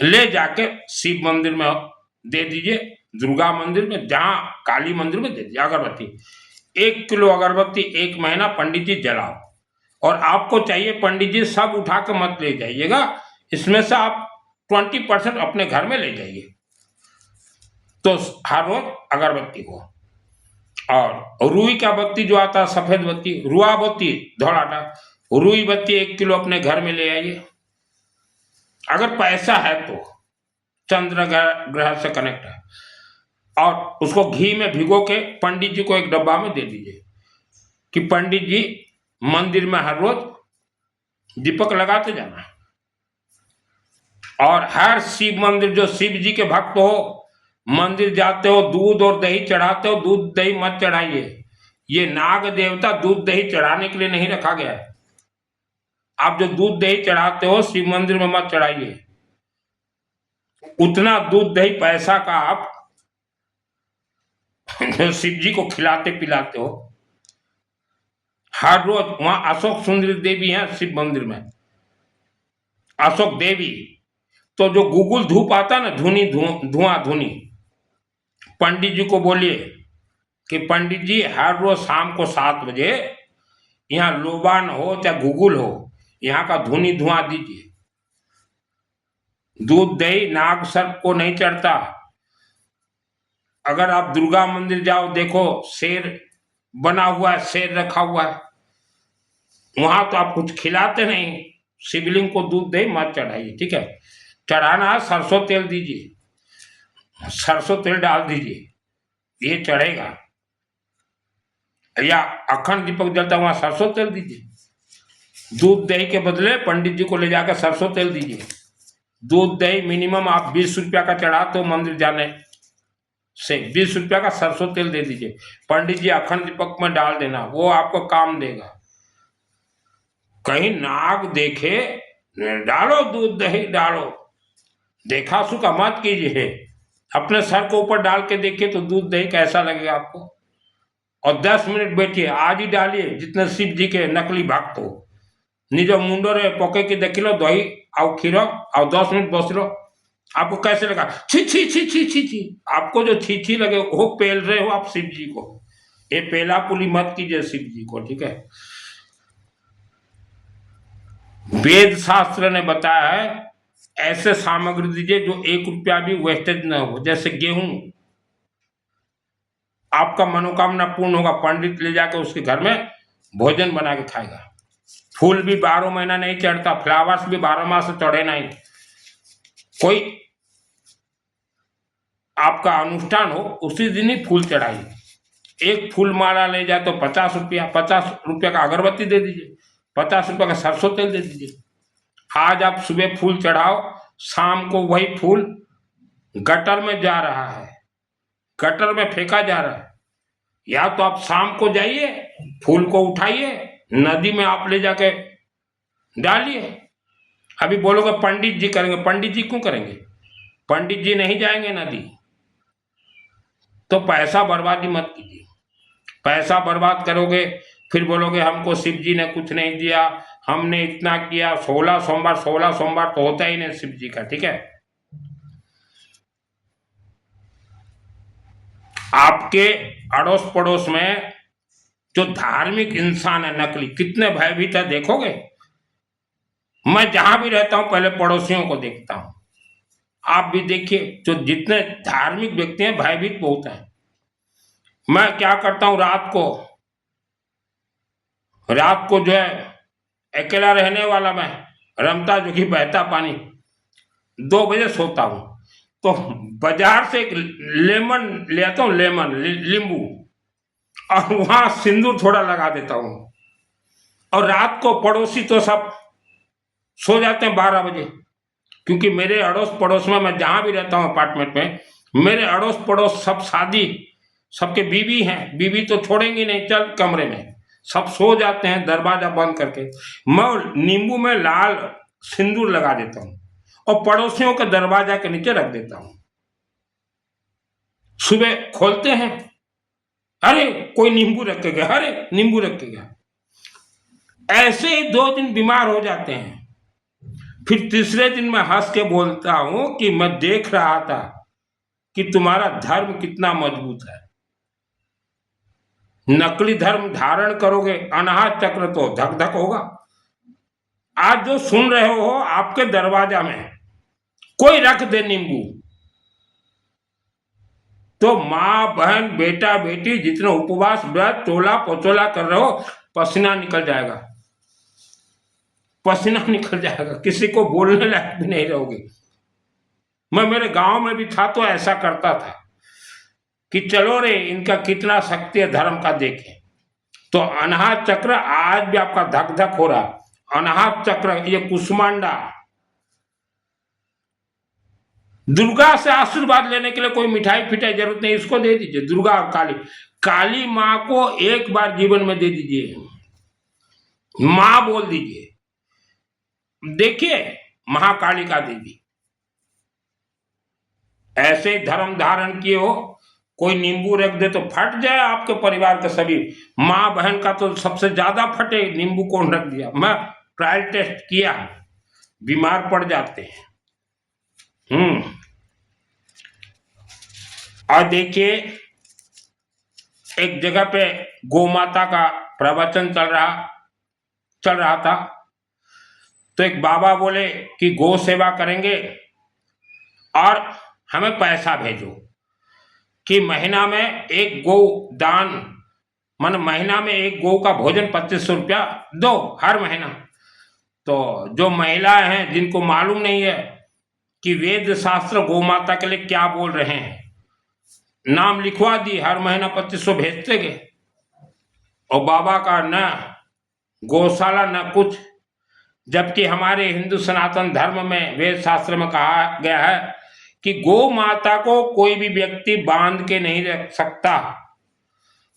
ले जाके शिव मंदिर में दे दीजिए, दुर्गा मंदिर में, जहां काली मंदिर में दे दीजिए अगरबत्ती। 1 किलो अगरबत्ती 1 महीना पंडित जी जलाओ। और आपको चाहिए पंडित जी सब उठा के मत ले जाइएगा, इसमें से आप 20% अपने घर में ले जाइए, तो हर रोज अगरबत्ती हो। और रुई का बत्ती जो आता है, सफेद बत्ती, रुआ बत्ती, धौड़ाटा, रुई बत्ती 1 किलो अपने घर में ले आइए, अगर पैसा है तो, चंद्र ग्रह से कनेक्ट है। और उसको घी में भिगो के पंडित जी को एक डब्बा में दे दीजिए कि पंडित जी मंदिर में हर रोज दीपक लगाते जाना। और हर शिव मंदिर, जो शिव जी के भक्त हो, मंदिर जाते हो दूध और दही चढ़ाते हो, दूध दही मत चढ़ाइए, ये नाग देवता दूध दही चढ़ाने के लिए नहीं रखा गया है। आप जो दूध दही चढ़ाते हो शिव मंदिर में मत चढ़ाइए, उतना दूध दही पैसा का आप जो शिव जी को खिलाते पिलाते हो, हर रोज वहां अशोक सुंदरी देवी है शिव मंदिर में, अशोक देवी। तो जो गूगल धूप आता ना, धुआं धुनी, पंडित जी को बोलिए कि पंडित जी हर रोज शाम को 7 बजे यहाँ लोबान हो चाहे गूगल हो, यहाँ का धुआं दीजिए। दूध दही नाग सर्प को नहीं चढ़ता। अगर आप दुर्गा मंदिर जाओ, देखो शेर बना हुआ है, शेर रखा हुआ है, वहां तो आप कुछ खिलाते नहीं। शिवलिंग को दूध दही मत चढ़ाइए, ठीक है। चढ़ाना है सरसों तेल दीजिए, सरसों तेल डाल दीजिए, ये चढ़ेगा। या अखंड दीपक जलता वहां सरसों तेल दीजिए। दूध दही के बदले पंडित जी को ले जाकर सरसों तेल दीजिए। दूध दही मिनिमम आप 20 रुपया का चढ़ा तो मंदिर जाने से 20 रुपया का सरसों तेल दे दीजिए। पंडित जी अखंड दीपक में डाल देना, वो आपको काम देगा। कहीं नाग देखे, डालो दूध दही डालो, देखा सुखा मत कीजिए। अपने सर को ऊपर डाल के देखिए तो दूध दही कैसा लगेगा आपको। और 10 मिनट बैठिए, आज ही डालिए। जितने शिव जी के नकली भक्त हो, निज मुंडरे पके के देख लो दही आउ खीर और 10 मिनट बस लो, आपको कैसे लगा? छी छी छी छी छी छी। आपको जो छी छी लगे वो पेल रहे हो आप शिव जी को। ये पेला पुली मत कीजिए शिव जी को, ठीक है। वेद शास्त्र ने बताया है ऐसे सामग्री दीजिए जो 1 रुपया भी वेस्टेज न हो। जैसे गेहूं, आपका मनोकामना पूर्ण होगा, पंडित ले जाकर उसके घर में भोजन बना के खाएगा। फूल भी 12 महीना नहीं चढ़ता, फ्लावर्स भी 12 मास चढ़े नहीं। कोई आपका अनुष्ठान हो उसी दिन ही फूल चढ़ाइए। एक फूल माला ले जाए तो 50 रुपया, 50 रुपया का अगरबत्ती दे दीजिए, 50 रुपया का सरसों तेल दे दीजिए। आज आप सुबह फूल चढ़ाओ, शाम को वही फूल गटर में जा रहा है, गटर में फेंका जा रहा है। या तो आप शाम को जाइए, फूल को उठाइए, नदी में आप ले जाके डालिए। अभी बोलोगे पंडित जी करेंगे, पंडित जी क्यों करेंगे? पंडित जी नहीं जाएंगे नदी। तो पैसा बर्बादी मत कीजिए। पैसा बर्बाद करोगे फिर बोलोगे हमको शिव जी ने कुछ नहीं दिया, हमने इतना किया। 16 सोमवार तो होता ही नहीं शिव जी का, ठीक है। आपके अड़ोस पड़ोस में जो धार्मिक इंसान है नकली, कितने भयभीत है देखोगे। मैं जहां भी रहता हूं पहले पड़ोसियों को देखता हूं। आप भी देखिए, जो जितने धार्मिक व्यक्ति हैं भयभीत बहुत हैं। मैं क्या करता हूं, रात को जो है अकेला रहने वाला मैं, रमता जो कि बहता पानी, 2 बजे सोता हूं तो बाजार से एक लेमन ले आता हूं, लेमन नींबू, और वहां सिंदूर थोड़ा लगा देता हूं। और रात को पड़ोसी तो सब सो जाते हैं 12 बजे, क्योंकि मेरे अड़ोस पड़ोस में, मैं जहां भी रहता हूं अपार्टमेंट में, मेरे अड़ोस पड़ोस सब शादी, सबके बीवी हैं, बीवी तो छोड़ेंगी नहीं, चल कमरे में, सब सो जाते हैं दरवाजा बंद करके। मैं नींबू में लाल सिंदूर लगा देता हूं और पड़ोसियों के दरवाजा के नीचे रख देता हूं। सुबह खोलते हैं, अरे कोई नींबू रख के गया, अरे नींबू रख के गया। ऐसे ही 2 दिन बीमार हो जाते हैं। फिर तीसरे दिन मैं हंस के बोलता हूं कि मैं देख रहा था कि तुम्हारा धर्म कितना मजबूत है। नकली धर्म धारण करोगे, अनाहत चक्र तो धक धक होगा। आज जो सुन रहे हो आपके दरवाजा में कोई रख दे नींबू, तो माँ बहन बेटा बेटी जितने उपवास व्रत टोला पचोला कर रहे हो, पसीना निकल जाएगा, पसीना निकल जाएगा, किसी को बोलने लायक भी नहीं रहोगे। मैं मेरे गांव में भी था तो ऐसा करता था कि चलो रे इनका कितना शक्ति है धर्म का देखें। तो अनाहत चक्र आज भी आपका धक धक हो रहा। अनाहत चक्र, ये कुष्मांडा, दुर्गा से आशीर्वाद लेने के लिए कोई मिठाई फिठाई जरूरत नहीं, इसको दे दीजिए। दुर्गा और काली, काली माँ को एक बार जीवन में दे दीजिए, माँ बोल दीजिए। देखिए महाकाली का देवी, ऐसे ही धर्म धारण किए हो, कोई नींबू रख दे तो फट जाए आपके परिवार के सभी, माँ बहन का तो सबसे ज्यादा फटे, नींबू कौन रख दिया। मैं ट्रायल टेस्ट किया, बीमार पड़ जाते हैं। और देखिए, एक जगह पे गौ माता का प्रवचन चल रहा था, तो एक बाबा बोले कि गौ सेवा करेंगे और हमें पैसा भेजो, कि महीना में एक गौ दान, मन महीना में एक गौ का भोजन 2500 रुपया दो हर महीना। तो जो महिलाएं हैं जिनको मालूम नहीं है कि वेद शास्त्र गौ माता के लिए क्या बोल रहे हैं, नाम लिखवा दी, हर महीना 2500 भेजते गए। और बाबा का न गौशाला न कुछ, जबकि हमारे हिंदू सनातन धर्म में वेद शास्त्र में कहा गया है कि गौ माता को कोई भी व्यक्ति बांध के नहीं रख सकता,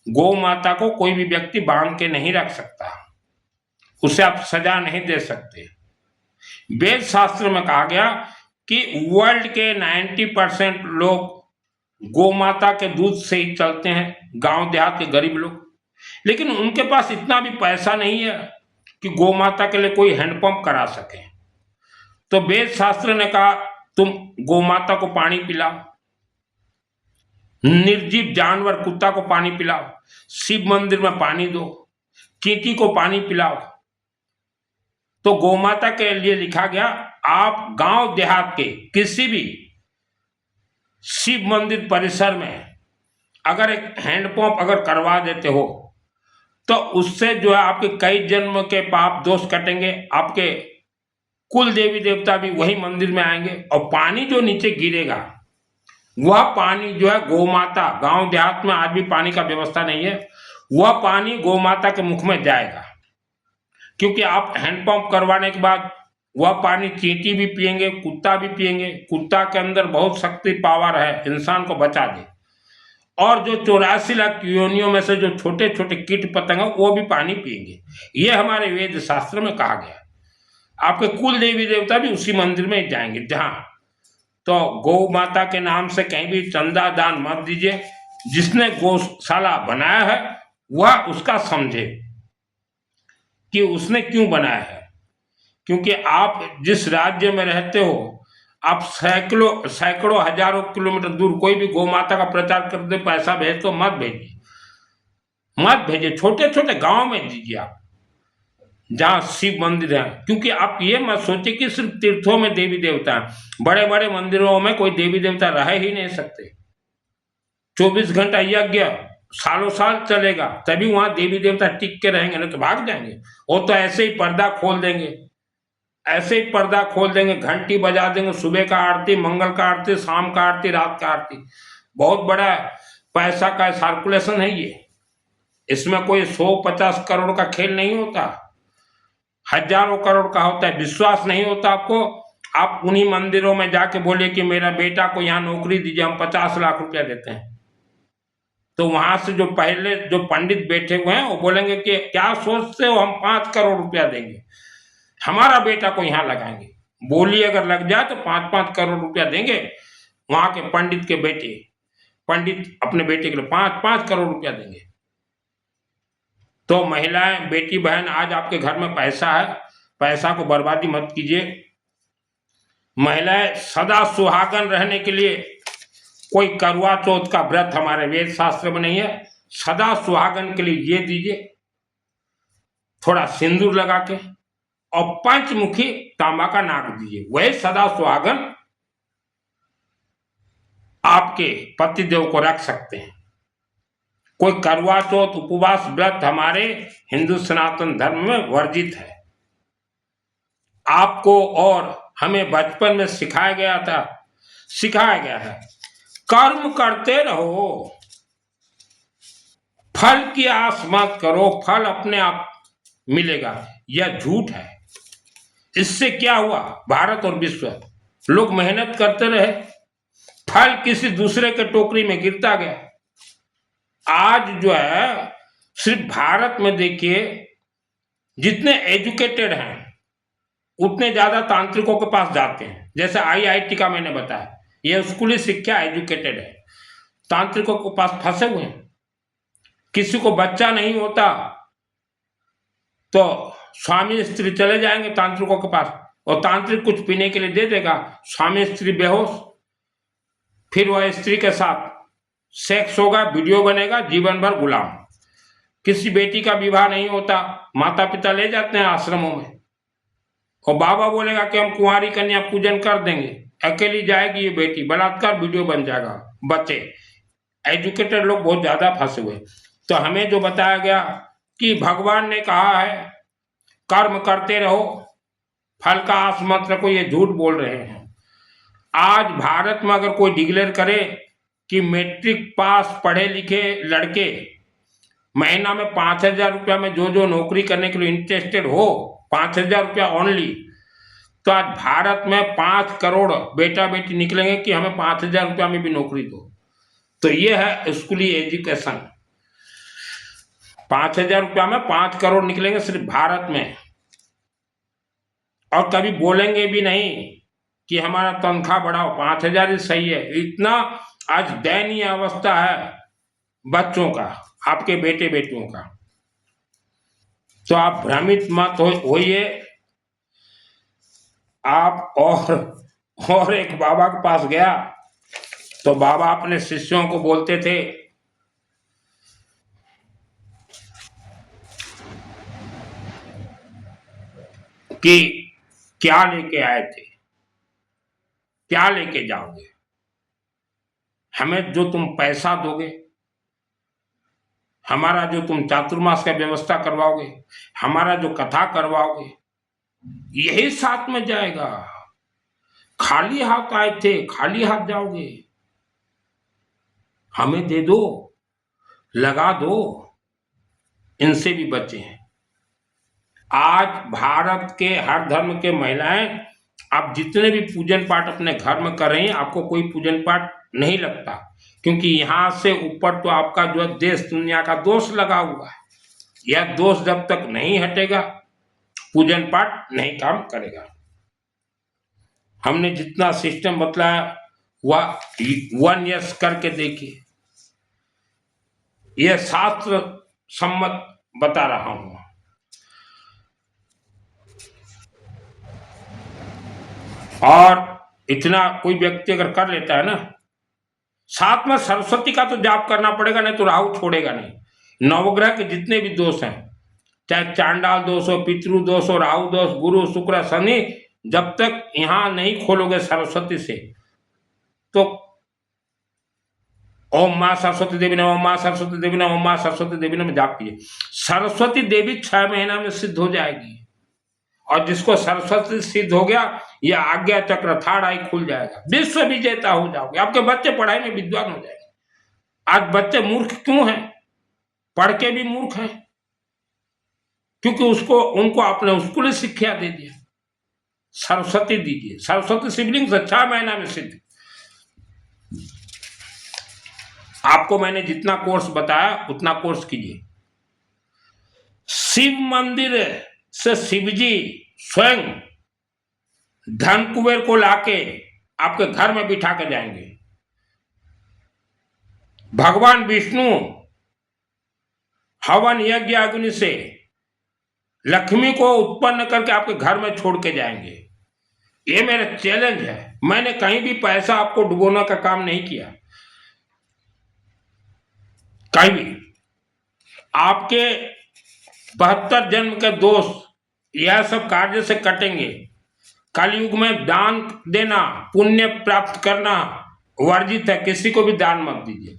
गौ माता को कोई भी व्यक्ति बांध के नहीं रख सकता, उसे आप सजा नहीं दे सकते। वेद शास्त्र में कहा गया कि वर्ल्ड के 90% लोग गौ माता के दूध से ही चलते हैं, गांव देहात के गरीब लोग, लेकिन उनके पास इतना भी पैसा नहीं है कि गौ माता के लिए कोई हैंडपंप करा सके। तो वेद शास्त्र ने कहा तुम गौ माता को पानी पिलाओ, निर्जीव जानवर कुत्ता को पानी पिलाओ, शिव मंदिर में पानी दो, चींटी को पानी पिलाओ। तो गौ माता के लिए लिखा गया, आप गांव देहात के किसी भी शिव मंदिर परिसर में अगर एक हैंडपंप अगर करवा देते हो तो उससे जो है आपके कई जन्म के पाप दोष कटेंगे, आपके कुल देवी देवता भी वही मंदिर में आएंगे, और पानी जो नीचे गिरेगा वह पानी जो है गौ माता, गांव देहात में आज भी पानी का व्यवस्था नहीं है, वह पानी गौ माता के मुख में जाएगा, क्योंकि आप हैंडपंप करवाने के बाद वह पानी चींटी भी पिएंगे, कुत्ता भी पिएंगे, कुत्ता के अंदर बहुत शक्ति पावर है, इंसान को बचा दे, और जो 84 लाख योनियों में से जो छोटे छोटे कीट पतंग वो भी पानी पिएंगे। ये हमारे वेद शास्त्र में कहा गया। आपके कुल देवी देवता भी उसी मंदिर में जाएंगे जहां। तो गौ माता के नाम से कहीं भी चंदा दान मत दीजिए, जिसने गौशाला बनाया है वह उसका समझे कि उसने क्यों बनाया है, क्योंकि आप जिस राज्य में रहते हो, आप सैकड़ों हजारों किलोमीटर दूर कोई भी गौ माता का प्रचार करते पैसा भेज तो मत भेजिए, छोटे छोटे गांव में दीजिए आप जहां शिव मंदिर है। क्योंकि आप ये मत सोचिए कि सिर्फ तीर्थों में देवी देवता है, बड़े बड़े मंदिरों में कोई देवी देवता रह ही नहीं सकते। 24 घंटा यज्ञ सालों साल चलेगा, तभी वहां देवी देवता टिक के रहेंगे, नहीं तो भाग जाएंगे। वो तो ऐसे ही पर्दा खोल देंगे, घंटी बजा देंगे, सुबह का आरती, मंगल का आरती, शाम का आरती, रात का आरती। बहुत बड़ा पैसा का सर्कुलेशन है ये, इसमें कोई 100-50 करोड़ का खेल नहीं होता, हजारों करोड़ का होता है। विश्वास नहीं होता आपको, आप उन्हीं मंदिरों में जाके बोले कि मेरा बेटा को यहाँ नौकरी दीजिए, हम 50 लाख रुपया देते हैं। तो वहां से जो पहले जो पंडित बैठे हुए हैं वो बोलेंगे कि क्या सोचते हो, हम 5 करोड़ रुपया देंगे, हमारा बेटा को यहाँ लगाएंगे। बोली अगर लग जाए तो 5-5 करोड़ रुपया देंगे। वहां के पंडित अपने बेटे के लिए 5-5 करोड़ रुपया देंगे। तो महिलाएं, बेटी बहन, आज आपके घर में पैसा है, पैसा को बर्बादी मत कीजिए। महिलाएं सदा सुहागन रहने के लिए कोई करवा चौथ का व्रत हमारे वेद शास्त्र में नहीं है। सदा सुहागन के लिए ये दीजिए, थोड़ा सिंदूर लगा के, और पंचमुखी तांबा का नाग दीजिए, वही सदा सुहागन आपके पतिदेव को रख सकते हैं। कोई करवा चौथ उपवास व्रत हमारे हिंदू सनातन धर्म में वर्जित है। आपको और हमें बचपन में सिखाया गया है, कर्म करते रहो, फल की आस मत करो, फल अपने आप मिलेगा। यह झूठ है। इससे क्या हुआ, भारत और विश्व, लोग मेहनत करते रहे, फल किसी दूसरे के टोकरी में गिरता गया। आज जो है सिर्फ भारत में देखिए, जितने एजुकेटेड हैं उतने ज्यादा तांत्रिकों के पास जाते हैं। जैसे IIT का मैंने बताया, ये स्कूली शिक्षा एजुकेटेड है, तांत्रिकों के पास फंसे हुए हैं। किसी को बच्चा नहीं होता तो स्वामी स्त्री चले जाएंगे तांत्रिकों के पास, और तांत्रिक कुछ पीने के लिए दे देगा, स्वामी स्त्री बेहोश, फिर वह स्त्री के साथ सेक्स होगा, वीडियो बनेगा, जीवन भर गुलाम। किसी बेटी का विवाह नहीं होता, माता पिता ले जाते हैं आश्रमों में, और बाबा बोलेगा कि हम कुंवारी कन्या पूजन कर देंगे, अकेली जाएगी ये बेटी, बलात्कार वीडियो बन जाएगा। बच्चे एजुकेटेड लोग बहुत ज्यादा फंसे हुए। तो हमें जो बताया गया कि भगवान ने कहा है कर्म करते रहो, फल का आस मत रखो, ये झूठ बोल रहे हैं। आज भारत में अगर कोई डिक्लेयर करे कि मैट्रिक पास पढ़े लिखे लड़के महीना में 5,000 रुपया में जो नौकरी करने के लिए इंटरेस्टेड हो, 5,000 रुपया ओनली, तो आज भारत में 5 करोड़ बेटा बेटी निकलेंगे कि हमें 5,000 रुपया में भी नौकरी दो। तो ये है स्कूली एजुकेशन। 5,000 रुपया में 5 करोड़ निकलेंगे सिर्फ भारत में, और कभी बोलेंगे भी नहीं कि हमारा तनख्वाह बढ़ाओ, 5,000 ही सही है। इतना आज दयनीय अवस्था है बच्चों का, आपके बेटे बेटियों का। तो आप भ्रमित मत होइए। आप और एक बाबा के पास गया तो बाबा अपने शिष्यों को बोलते थे कि क्या लेके आए थे, क्या लेके जाओगे, हमें जो तुम पैसा दोगे, हमारा जो तुम चातुर्मास का व्यवस्था करवाओगे, हमारा जो कथा करवाओगे, यही साथ में जाएगा। खाली हाथ आए थे, खाली हाथ जाओगे, हमें दे दो, लगा दो। इनसे भी बचे हैं। आज भारत के हर धर्म के महिलाएं, आप जितने भी पूजन पाठ अपने घर में कर रही हैं, आपको कोई पूजन पाठ नहीं लगता, क्योंकि यहां से ऊपर तो आपका जो देश दुनिया का दोष लगा हुआ है। यह दोष जब तक नहीं हटेगा, पूजन पाठ नहीं काम करेगा। हमने जितना सिस्टम बतलाया वह 1 ईयर्स करके देखिए, यह शास्त्र सम्मत बता रहा हूं। और इतना कोई व्यक्ति अगर कर लेता है ना, साथ में सरस्वती का तो जाप करना पड़ेगा, नहीं तो राहु छोड़ेगा नहीं। नवग्रह के जितने भी दोष हैं, चाहे चांडाल दोष हो, पितृ दोष हो, राहु दोष, गुरु शुक्र शनि, जब तक यहां नहीं खोलोगे सरस्वती से, तो ओम मां सरस्वती देवी ने, ओम मां सरस्वती देवी ने, ओम मां सरस्वती देवी ने जाप कीजिए। सरस्वती देवी 6 महीना में सिद्ध हो जाएगी, और जिसको सरस्वती सिद्ध हो गया, यह आज्ञा चक्र थर्ड आई खुल जाएगा, विश्व विजेता हो जाओगे, आपके बच्चे पढ़ाई में विद्वान हो जाएंगे। आज बच्चे मूर्ख क्यों हैं? पढ़ के भी मूर्ख हैं, क्योंकि उनको आपने स्कूली शिक्षा दे दिया। सरस्वती दीजिए, सरस्वती शिवलिंग से 6 महीना में सिद्ध। आपको मैंने जितना कोर्स बताया उतना कोर्स कीजिए। शिव मंदिर से शिवजी स्वयं धन कुबेर को लाके आपके घर में बिठा के जाएंगे। भगवान विष्णु हवन यज्ञ अग्नि से लक्ष्मी को उत्पन्न करके आपके घर में छोड़ के जाएंगे। ये मेरा चैलेंज है। मैंने कहीं भी पैसा आपको डुबोने का काम नहीं किया, कहीं भी। आपके 72 जन्म के दोष यह सब कार्य से कटेंगे। कलयुग में दान देना, पुण्य प्राप्त करना वर्जित है, किसी को भी दान मत दीजिए।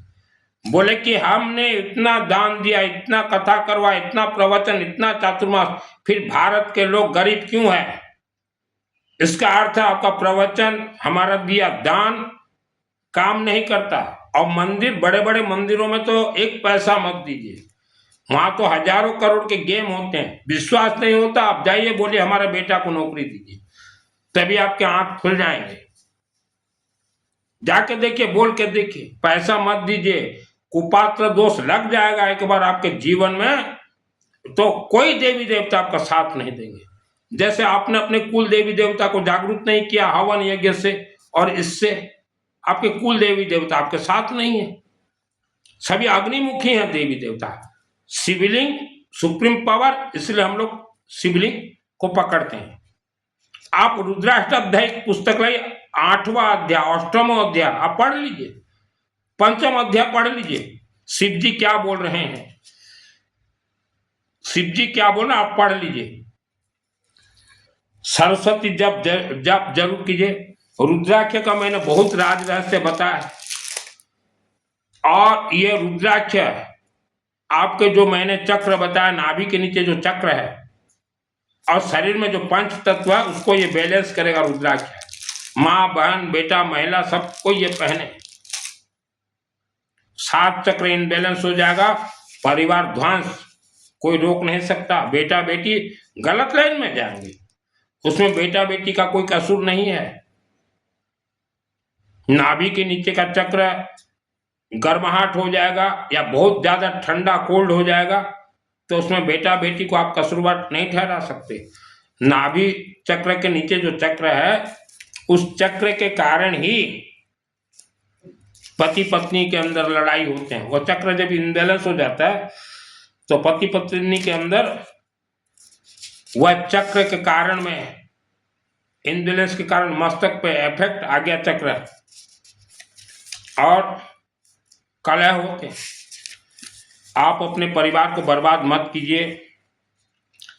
बोले कि हमने इतना दान दिया, इतना कथा करवा, इतना प्रवचन, इतना चातुर्मास, फिर भारत के लोग गरीब क्यों है? इसका अर्थ है आपका प्रवचन, हमारा दिया दान काम नहीं करता। और मंदिर, बड़े बड़े मंदिरों में तो 1 पैसा मत दीजिए, वहां तो हजारों करोड़ के गेम होते हैं। विश्वास नहीं होता, आप जाइए, बोलिए हमारे बेटा को नौकरी दीजिए, तभी आपके आंख खुल जाएंगे। जाके देखिए, बोल के देखिए, पैसा मत दीजिए, कुपात्र दोष लग जाएगा एक बार आपके जीवन में, तो कोई देवी देवता आपका साथ नहीं देंगे। जैसे आपने अपने कुल देवी देवता को जागरूक नहीं किया हवन यज्ञ से और इससे, आपके कुल देवी देवता आपके साथ नहीं है, सभी अग्निमुखी हैं देवी देवता। शिवलिंग सुप्रीम पावर, इसलिए हम लोग शिवलिंग को पकड़ते हैं। आप रुद्राष्टाध्याय पुस्तक लाइए, 8वां अध्याय 8वां अध्याय आप पढ़ लीजिए, 5वां अध्याय पढ़ लीजिए, शिव जी क्या बोल रहे हैं, शिव जी क्या बोल रहे हैं आप पढ़ लीजिए। सरस्वती जप जरूर कीजिए। रुद्राक्ष का मैंने बहुत राज रहस्य बताया, और ये रुद्राक्ष आपके जो मैंने चक्र बताया, नाभि के नीचे जो चक्र है और शरीर में जो पंच तत्व है उसको ये बैलेंस करेगा रुद्राक्ष। माँ बहन बेटा महिला सबको ये पहने, 7 चक्र इनबैलेंस हो जाएगा, परिवार ध्वंस, कोई रोक नहीं सकता। बेटा बेटी गलत लाइन में जाएंगे, उसमें बेटा बेटी का कोई कसूर नहीं है। नाभि के नीचे का चक्र गर्माहट हो जाएगा या बहुत ज्यादा ठंडा कोल्ड हो जाएगा तो उसमें बेटा बेटी को आप कसूरवार नहीं ठहरा सकते। नाभि चक्र के नीचे जो चक्र है उस चक्र के कारण ही पति पत्नी के अंदर लड़ाई होते हैं। वो चक्र जब इनबैलेंस हो जाता है तो पति पत्नी के अंदर वह चक्र के कारण में इनबैलेंस के कारण मस्तक पे इफेक्ट आ गया चक्र और कलह होते। आप अपने परिवार को बर्बाद मत कीजिए,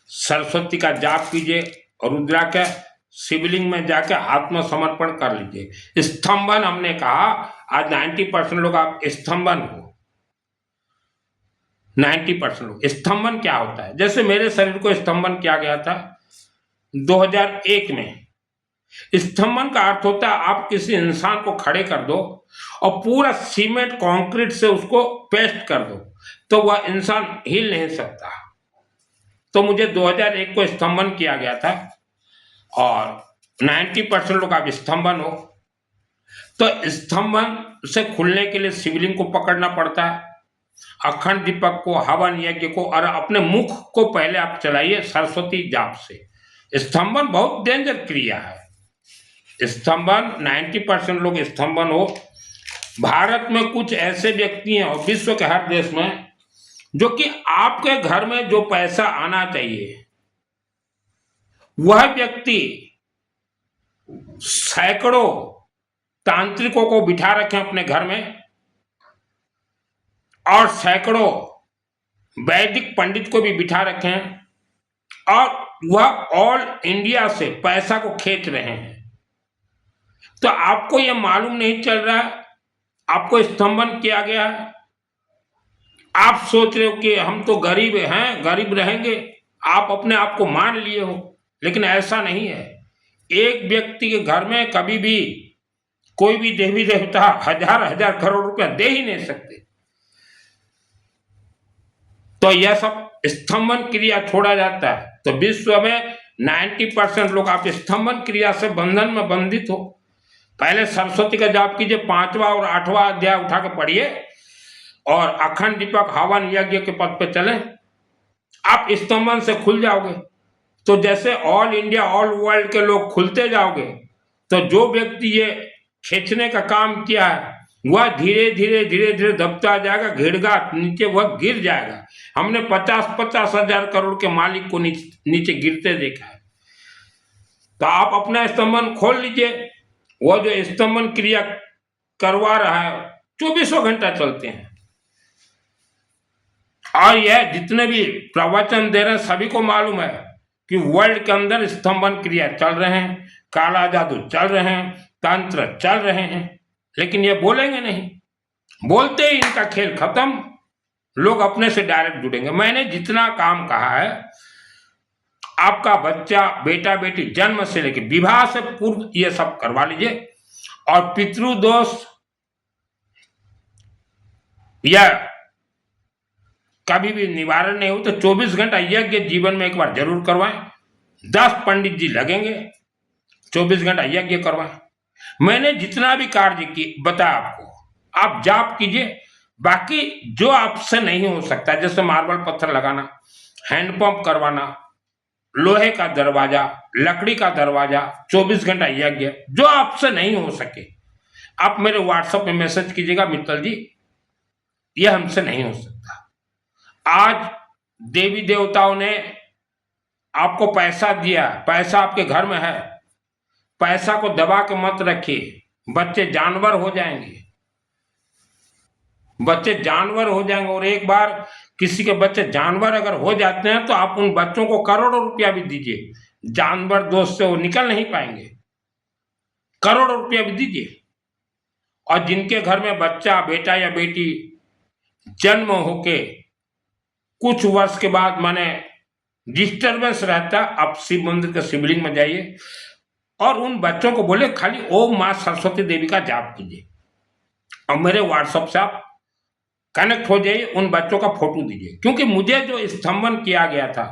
सरस्वती का जाप कीजिए और रुद्राक्ष शिवलिंग में जाकर आत्मसमर्पण कर लीजिए। स्तंभन हमने कहा, आज 90% लोग आप स्तंभन हो। 90% लोग स्तंभन क्या होता है? जैसे मेरे शरीर को स्तंभन किया गया था 2001 में। स्तंभन का अर्थ होता है आप किसी इंसान को खड़े कर दो और पूरा सीमेंट कंक्रीट से उसको पेस्ट कर दो तो वह इंसान हिल नहीं सकता। तो मुझे 2001 को स्तंभन किया गया था और 90% लोग आप स्तंभन हो। तो स्तंभन से खुलने के लिए शिवलिंग को पकड़ना पड़ता है, अखंड दीपक को, हवन यज्ञ को, और अपने मुख को पहले आप चलाइए सरस्वती जाप से। स्तंभन बहुत डेंजर क्रिया है। स्तंभन 90% लोग स्तंभन हो। भारत में कुछ ऐसे व्यक्ति हैं और विश्व के हर देश में जो कि आपके घर में जो पैसा आना चाहिए वह व्यक्ति सैकड़ों तांत्रिकों को बिठा रखे अपने घर में और सैकड़ों वैदिक पंडित को भी बिठा रखे हैं और वह ऑल इंडिया से पैसा को खींच रहे हैं। तो आपको यह मालूम नहीं चल रहा है, आपको स्तंभन किया गया है। आप सोच रहे हो कि हम तो गरीब हैं, गरीब रहेंगे, आप अपने आप को मान लिए हो, लेकिन ऐसा नहीं है। एक व्यक्ति के घर में कभी भी कोई भी देवी देवता हजार हजार करोड़ रुपया दे ही नहीं सकते। तो यह सब स्तंभन क्रिया छोड़ा जाता है। तो विश्व में 90% लोग आप स्तंभन क्रिया से बंधन में बंधित हो। पहले सरस्वती का जाप कीजिए, 5वां और 8वां अध्याय उठा के पढ़िए और अखंड दीपक हवन यज्ञ के पद पे चलें, आप स्तंभन से खुल जाओगे। तो जैसे ऑल इंडिया ऑल वर्ल्ड के लोग खुलते जाओगे तो जो व्यक्ति ये खींचने का काम किया है वह धीरे धीरे दबता जाएगा, घिड़गा नीचे वह गिर जाएगा। हमने 50-50 हजार करोड़ के मालिक को नीचे गिरते देखा है। तो आप अपना स्तंभन खोल लीजिए। वह जो स्तंभन क्रिया करवा रहा है 24 घंटा चलते हैं और यह जितने भी प्रवचन दे रहे हैं सभी को मालूम है कि वर्ल्ड के अंदर स्तंभन क्रिया चल रहे हैं, काला जादू चल रहे हैं, तंत्र चल रहे हैं, लेकिन ये बोलेंगे नहीं। बोलते ही इनका खेल खत्म, लोग अपने से डायरेक्ट जुड़ेंगे। मैंने जितना काम कहा है, आपका बच्चा बेटा बेटी जन्म से लेकर विवाह से पूर्व ये सब करवा लीजिए और पितृदोष या कभी भी निवारण नहीं हो तो 24 घंटा यज्ञ जीवन में एक बार जरूर करवाएं। 10 पंडित जी लगेंगे, 24 घंटा यज्ञ करवाएं। मैंने जितना भी कार्य की बताया आपको, आप जाप कीजिए। बाकी जो आपसे नहीं हो सकता, जैसे मार्बल पत्थर लगाना, हैंडपंप करवाना, लोहे का दरवाजा, लकड़ी का दरवाजा, 24 घंटा यज्ञ, जो आपसे नहीं हो सके आप मेरे व्हाट्सएप में मैसेज कीजिएगा, मित्तल जी यह हमसे नहीं हो सकता। आज देवी देवताओं ने आपको पैसा दिया, पैसा आपके घर में है, पैसा को दबा के मत रखिए, बच्चे जानवर हो जाएंगे, बच्चे जानवर हो जाएंगे। और एक बार किसी के बच्चे जानवर अगर हो जाते हैं तो आप उन बच्चों को करोड़ों रुपया भी दीजिए, जानवर दोस्त से वो निकल नहीं पाएंगे, करोड़ों रुपया भी दीजिए। और जिनके घर में बच्चा, बेटा या बेटी जन्म होके कुछ वर्ष के बाद माने डिस्टर्बेंस रहता, आप शिव मंदिर के शिवलिंग में जाइए और उन बच्चों को बोले खाली ओम मां सरस्वती देवी का जाप कीजिए, और मेरे व्हाट्सएप से आप कनेक्ट हो जाइए, उन बच्चों का फोटो दीजिए। क्योंकि मुझे जो स्तंभन किया गया था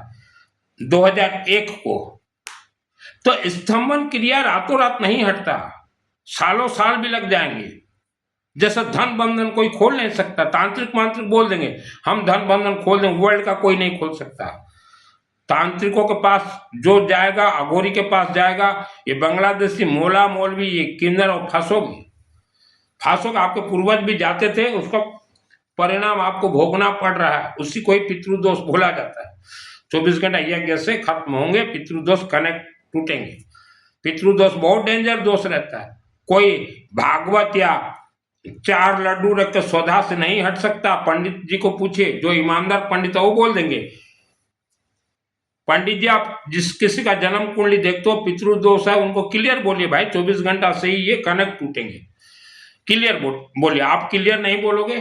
2001 को, तो स्तंभन क्रिया रातों रात नहीं हटता, सालों साल भी लग जाएंगे। जैसा धन बंधन कोई खोल नहीं सकता, तांत्रिक मांत्रिक बोल देंगे हम धन बंधन खोल देंगे, वर्ल्ड का कोई नहीं खोल सकता। तांत्रिकों के पास जो जाएगा, अघोरी के पास जाएगा, ये बांग्लादेशी मोला मौलवी, ये किन्नर और फांसोगे आपके पूर्वज भी जाते थे, उसका परिणाम आपको भोगना पड़ रहा है, उसी को ही पितृदोष बोला जाता है। 24 घंटा यज्ञ से खत्म होंगे, पितृदोष कनेक्ट टूटेंगे। पितृदोष बहुत डेंजर दोष रहता है, कोई भागवत या 4 लड्डू रख के स्वधा से नहीं हट सकता। पंडित जी को पूछिए, जो ईमानदार पंडित है वो बोल देंगे, पंडित जी आप जिस किसी का जन्म कुंडली देखते हो पितृदोष है, उनको क्लियर बोलिए भाई 24 घंटा से ही ये कनेक्ट टूटेंगे, क्लियर बोलिए। आप क्लियर नहीं बोलोगे,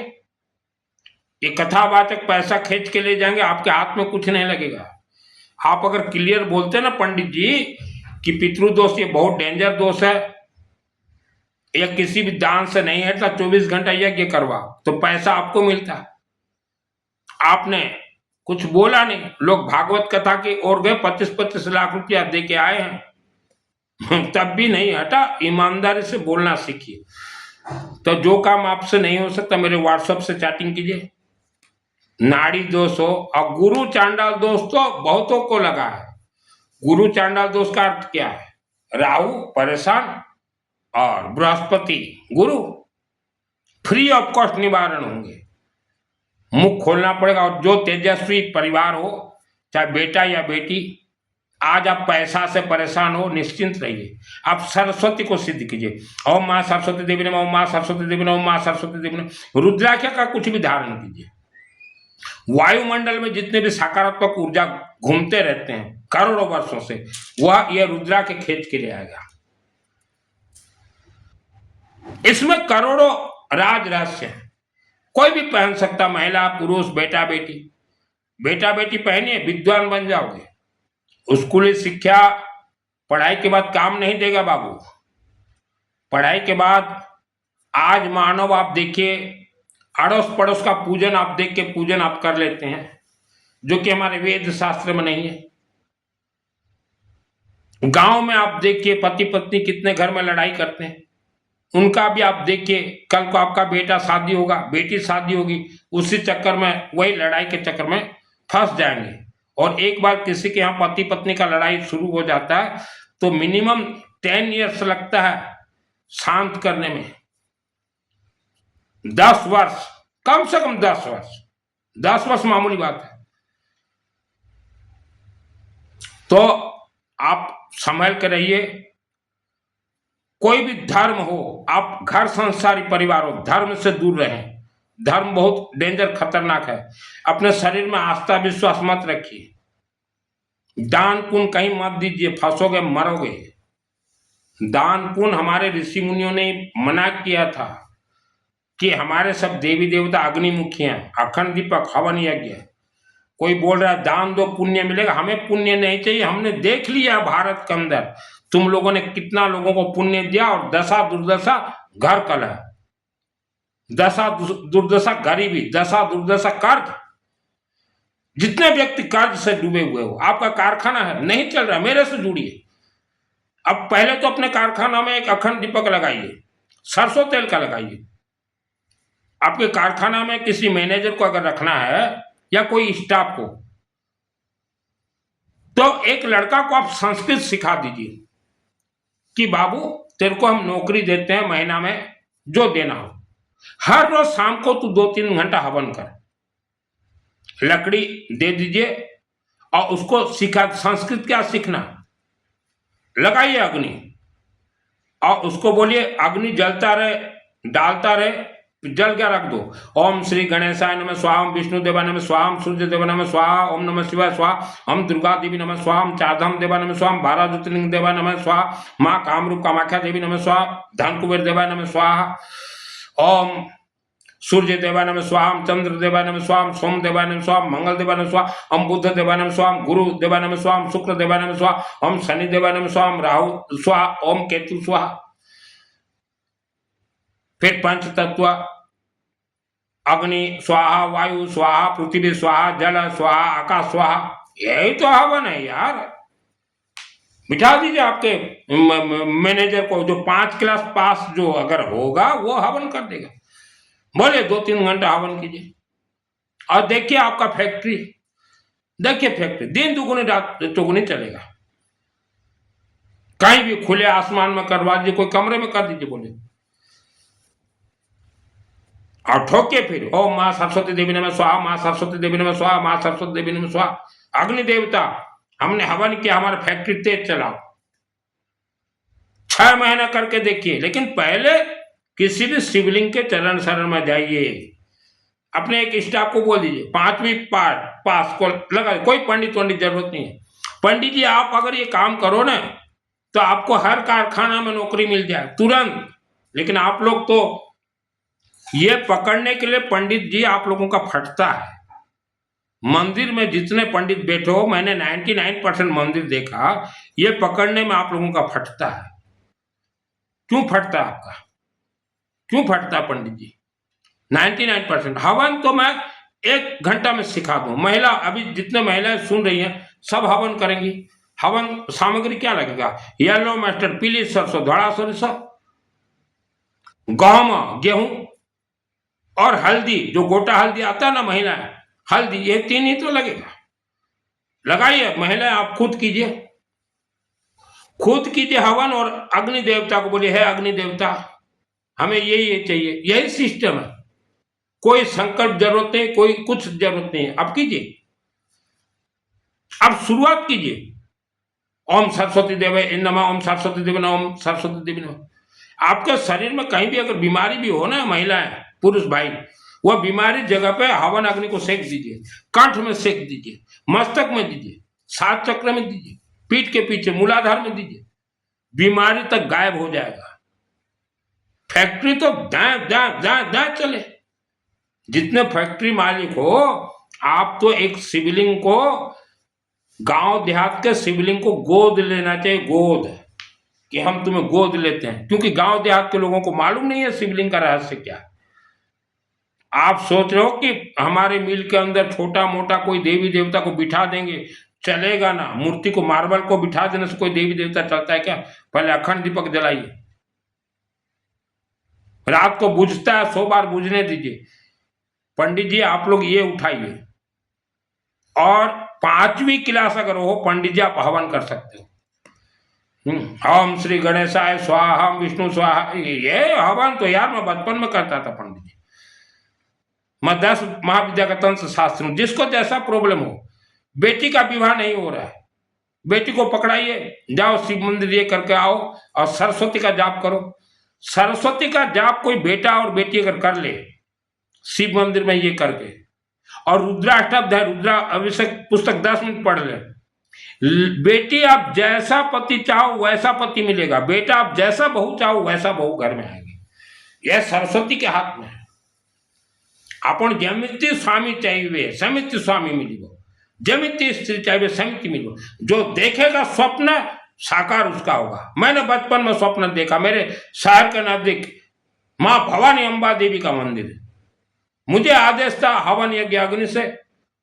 ये कथावाचक पैसा खींच के ले जाएंगे, आपके हाथ में कुछ नहीं लगेगा। आप अगर क्लियर बोलते ना पंडित जी कि पितृदोष ये बहुत डेंजर दोष है, या किसी भी दान से नहीं हटता, 24 घंटा यज्ञ करवा, तो पैसा आपको मिलता। आपने कुछ बोला नहीं, लोग भागवत कथा की ओर गए, 25-25 लाख रुपया दे के आए हैं, तब भी नहीं हटा। ईमानदारी से बोलना सीखिए। तो जो काम आपसे नहीं हो सकता, मेरे व्हाट्सएप से चैटिंग कीजिए। नाड़ी दोष हो, और गुरु चांडाल दोष तो बहुतों को लगा है। गुरु चांडाल दोष का अर्थ क्या है? राहु परेशान और बृहस्पति गुरु, फ्री ऑफ कॉस्ट निवारण होंगे। मुख खोलना पड़ेगा। और जो तेजस्वी परिवार हो, चाहे बेटा या बेटी, आज आप पैसा से परेशान हो, निश्चिंत रहिए, आप सरस्वती को सिद्ध कीजिए। ओम मां सरस्वती देवी नमः, ओम मां सरस्वती देवी नमः, ओम मां सरस्वती देवी नमः। रुद्राक्ष का कुछ भी धारण कीजिए। वायुमंडल में जितने भी सकारात्मक ऊर्जा घूमते रहते हैं करोड़ों वर्षों से, वह यह रुद्राक्ष खींच के ले आएगा। इसमें करोड़ों राज रहस्य है, कोई भी पहन सकता, महिला पुरुष, बेटा बेटी। बेटा बेटी पहनिए, विद्वान बन जाओगे। स्कूली शिक्षा पढ़ाई के बाद काम नहीं देगा बाबू। पढ़ाई के बाद आज मानव आप देखिए, अड़ोस पड़ोस का पूजन आप देख के पूजन आप कर लेते हैं, जो कि हमारे वेद शास्त्र में नहीं है। गांव में आप देखिए, पति पत्नी कितने घर में लड़ाई करते हैं, उनका भी आप देखिए। कल को आपका बेटा शादी होगा, बेटी शादी होगी, उसी चक्कर में, वही लड़ाई के चक्कर में फंस जाएंगे। और एक बार किसी के यहाँ पति पत्नी का लड़ाई शुरू हो जाता है तो मिनिमम 10 ईयर्स लगता है शांत करने में। 10 वर्ष, कम से कम 10 वर्ष, 10 वर्ष मामूली बात है। तो आप संभल कर रहिए। कोई भी धर्म हो, आप घर संसारी परिवार हो, धर्म से दूर रहें। धर्म बहुत डेंजर, खतरनाक है। अपने शरीर में आस्था विश्वास मत रखिए। दान पुण्य कहीं मत दीजिए, फंसोगे, मरोगे। दान पुण्य हमारे ऋषि मुनियों ने मना किया था कि हमारे सब देवी देवता अग्निमुखी हैं, अखंड दीपक हवन यज्ञ। कोई बोल रहा है दान दो पुण्य मिलेगा, हमें पुण्य नहीं चाहिए। हमने देख लिया भारत के अंदर तुम लोगों ने कितना लोगों को पुण्य दिया, और दशा दुर्दशा घर कलह, दशा दुर्दशा गरीबी, दशा दुर्दशा कर्ज। जितने व्यक्ति कर्ज से डूबे हुए हो, आपका कारखाना है नहीं चल रहा, मेरे से जुड़िए। अब पहले तो अपने कारखाना में एक अखंड दीपक लगाइए, सरसों तेल का लगाइए। आपके कारखाना में किसी मैनेजर को अगर रखना है या कोई स्टाफ को, तो एक लड़का को आप संस्कृत सिखा दीजिए कि बाबू तेरे को हम नौकरी देते हैं महीना में जो देना हो। हर रोज शाम को तू 2-3 घंटा हवन कर, लकड़ी दे दीजिए और उसको सिखा। संस्कृत क्या सीखना, लगाइए अग्नि और उसको बोलिए अग्नि जलता रहे, डालता रहे, जल क्या रख दो। ओम श्री गणेशाय नमः स्वाहा, ओम विष्णु देवाय नमः स्वाहा, ओम सूर्य देवाय नमः स्वाहा, ओम नमः शिवाय स्वाहा, हम दुर्गा देवी नमः स्वाहा, हम चारधाम देवाय नमः स्वाहा, 12 ज्योतिर्लिंग देवाय नमः स्वाहा, माँ कामरूप कामाख्या देवी नमः स्वाहा, धन कुबेर देवाय नमः स्वाहा, ओम सूर्य देवाय नमः स्वाहा, चंद्र देवाय नमः स्वाहा, सोम देवाय नमः स्वाहा, मंगल देवाय नमः स्वाहा, हम बुद्ध देवाय नमः स्वाहा, गुरु देवाय नमः स्वाहा, शुक्र देवाय नमः स्वाहा, हम शनि देवाय नमः स्वाहा, राहु स्वाहा, ओम केतु स्वाहा। फिर पंच तत्व अग्नि स्वाहा, वायु स्वाहा, पृथ्वी स्वाहा, जल स्वाहा, आकाश स्वाहा, यही तो हवन है यार। बिठा दीजिए आपके मैनेजर को, जो 5 क्लास पास जो अगर होगा वो हवन कर देगा। बोले 2-3 घंटा हवन कीजिए और देखिए आपका फैक्ट्री, देखिए फैक्ट्री दिन दुगुनी रात चौगुनी चलेगा। कहीं भी खुले आसमान में करवा दीजिए, कोई कमरे में कर दीजिए बोले, और ठोके फिर ओम माँ सरस्वती देवी नमः स्वाहा, माँ सरस्वती देवी नमः स्वाहा, माँ सरस्वती देवी नमः स्वाहा। अग्नि देवता हमने हवन किया, हमारा फैक्ट्री तेज चलाओ। 6 महीना करके देखिए, लेकिन पहले किसी भी शिवलिंग के चरण शरण में जाइए, अपने एक स्टाफ को बोल दीजिए 5वीं पास को लगा, कोई पंडित जरूरत नहीं है। पंडित जी आप अगर ये काम करो ना तो आपको हर कारखाना में नौकरी मिल जाए तुरंत। लेकिन आप लोग तो ये पकड़ने के लिए पंडित जी आप लोगों का फटता है। मंदिर में जितने पंडित बैठे हो, मैंने 99% मंदिर देखा, ये पकड़ने में आप लोगों का फटता है। क्यों फटता है आपका, क्यों फटता है पंडित जी? 99% हवन तो मैं 1 घंटा में सिखा दूं। महिला, अभी जितने महिलाएं सुन रही हैं सब हवन करेंगी। हवन सामग्री क्या लगेगा? येलो मस्टर्ड, पीली सरसों, धड़ा सरसों, गहूं, गेहूं और हल्दी, जो गोटा हल्दी आता है ना महिलाएं, हल्दी, ये 3 ही तो लगेगा। लगाइए महिलाएं, आप खुद कीजिए, खुद कीजिए हवन और अग्नि देवता को बोलिए, है अग्नि देवता हमें यही चाहिए। यही सिस्टम है, कोई संकल्प जरूरत नहीं, कोई कुछ जरूरत नहीं है। अब कीजिए, अब शुरुआत कीजिए। ओम सरस्वती देवे नमः, ओम सरस्वती देवी नमः, ओम सरस्वती देवी नमः। आपके शरीर में कहीं भी अगर बीमारी भी हो ना, महिलाएं पुरुष भाई, वह बीमारी जगह पे हवन अग्नि को सेक दीजिए, कंठ में सेक दीजिए, मस्तक में दीजिए, 7 चक्र में दीजिए, पीठ के पीछे मूलाधार में दीजिए, बीमारी तक गायब हो जाएगा। फैक्ट्री तो दाएं चले। जितने फैक्ट्री मालिक हो, आप तो एक शिवलिंग को, गांव देहात के शिवलिंग को गोद लेना चाहिए, गोद, कि हम तुम्हें गोद लेते हैं। क्योंकि गांव देहात के लोगों को मालूम नहीं है शिवलिंग का रहस्य क्या। आप सोच रहे हो कि हमारे मिल के अंदर छोटा मोटा कोई देवी देवता को बिठा देंगे, चलेगा ना। मूर्ति को, मार्बल को बिठा देने से कोई देवी देवता चलता है क्या? पहले अखंड दीपक जलाइए, रात को बुझता है 100 बार बुझने दीजिए। पंडित जी आप लोग ये उठाइए, और 5वीं क्लास अगर हो पंडित जी आप हवन कर सकते हो। ओम श्री गणेशाय स्वाहा, हम विष्णु स्वाहा। ये हवन तो यार मैं बचपन में करता था पंडित जी। मैं 10 महाविद्या का तंत्र शास्त्र हूं। जिसको जैसा प्रॉब्लम हो, बेटी का विवाह नहीं हो रहा है, बेटी को पकड़ाइए, जाओ शिव मंदिर ये करके आओ और सरस्वती का जाप करो। सरस्वती का जाप कोई बेटा और बेटी अगर कर ले शिव मंदिर में ये करके, और रुद्राष्टक, रुद्रा अभिषेक पुस्तक 10 मिनट पढ़ ले, बेटी आप जैसा पति चाहो वैसा पति मिलेगा, बेटा आप जैसा बहू चाहो वैसा बहू घर में आएगी। यह सरस्वती के हाथ में है। आपण जेमिति स्वामी चाहिए समिति स्वामी मिलिबो, जेमिति स्त्री चाहिए समिति मिलिबो। जो देखेगा स्वप्न साकार उसका होगा। मैंने बचपन में स्वप्न देखा, मेरे शहर के नजदीक माँ भवानी अम्बा देवी का मंदिर है। मुझे आदेश था हवन यज्ञ अग्नि से,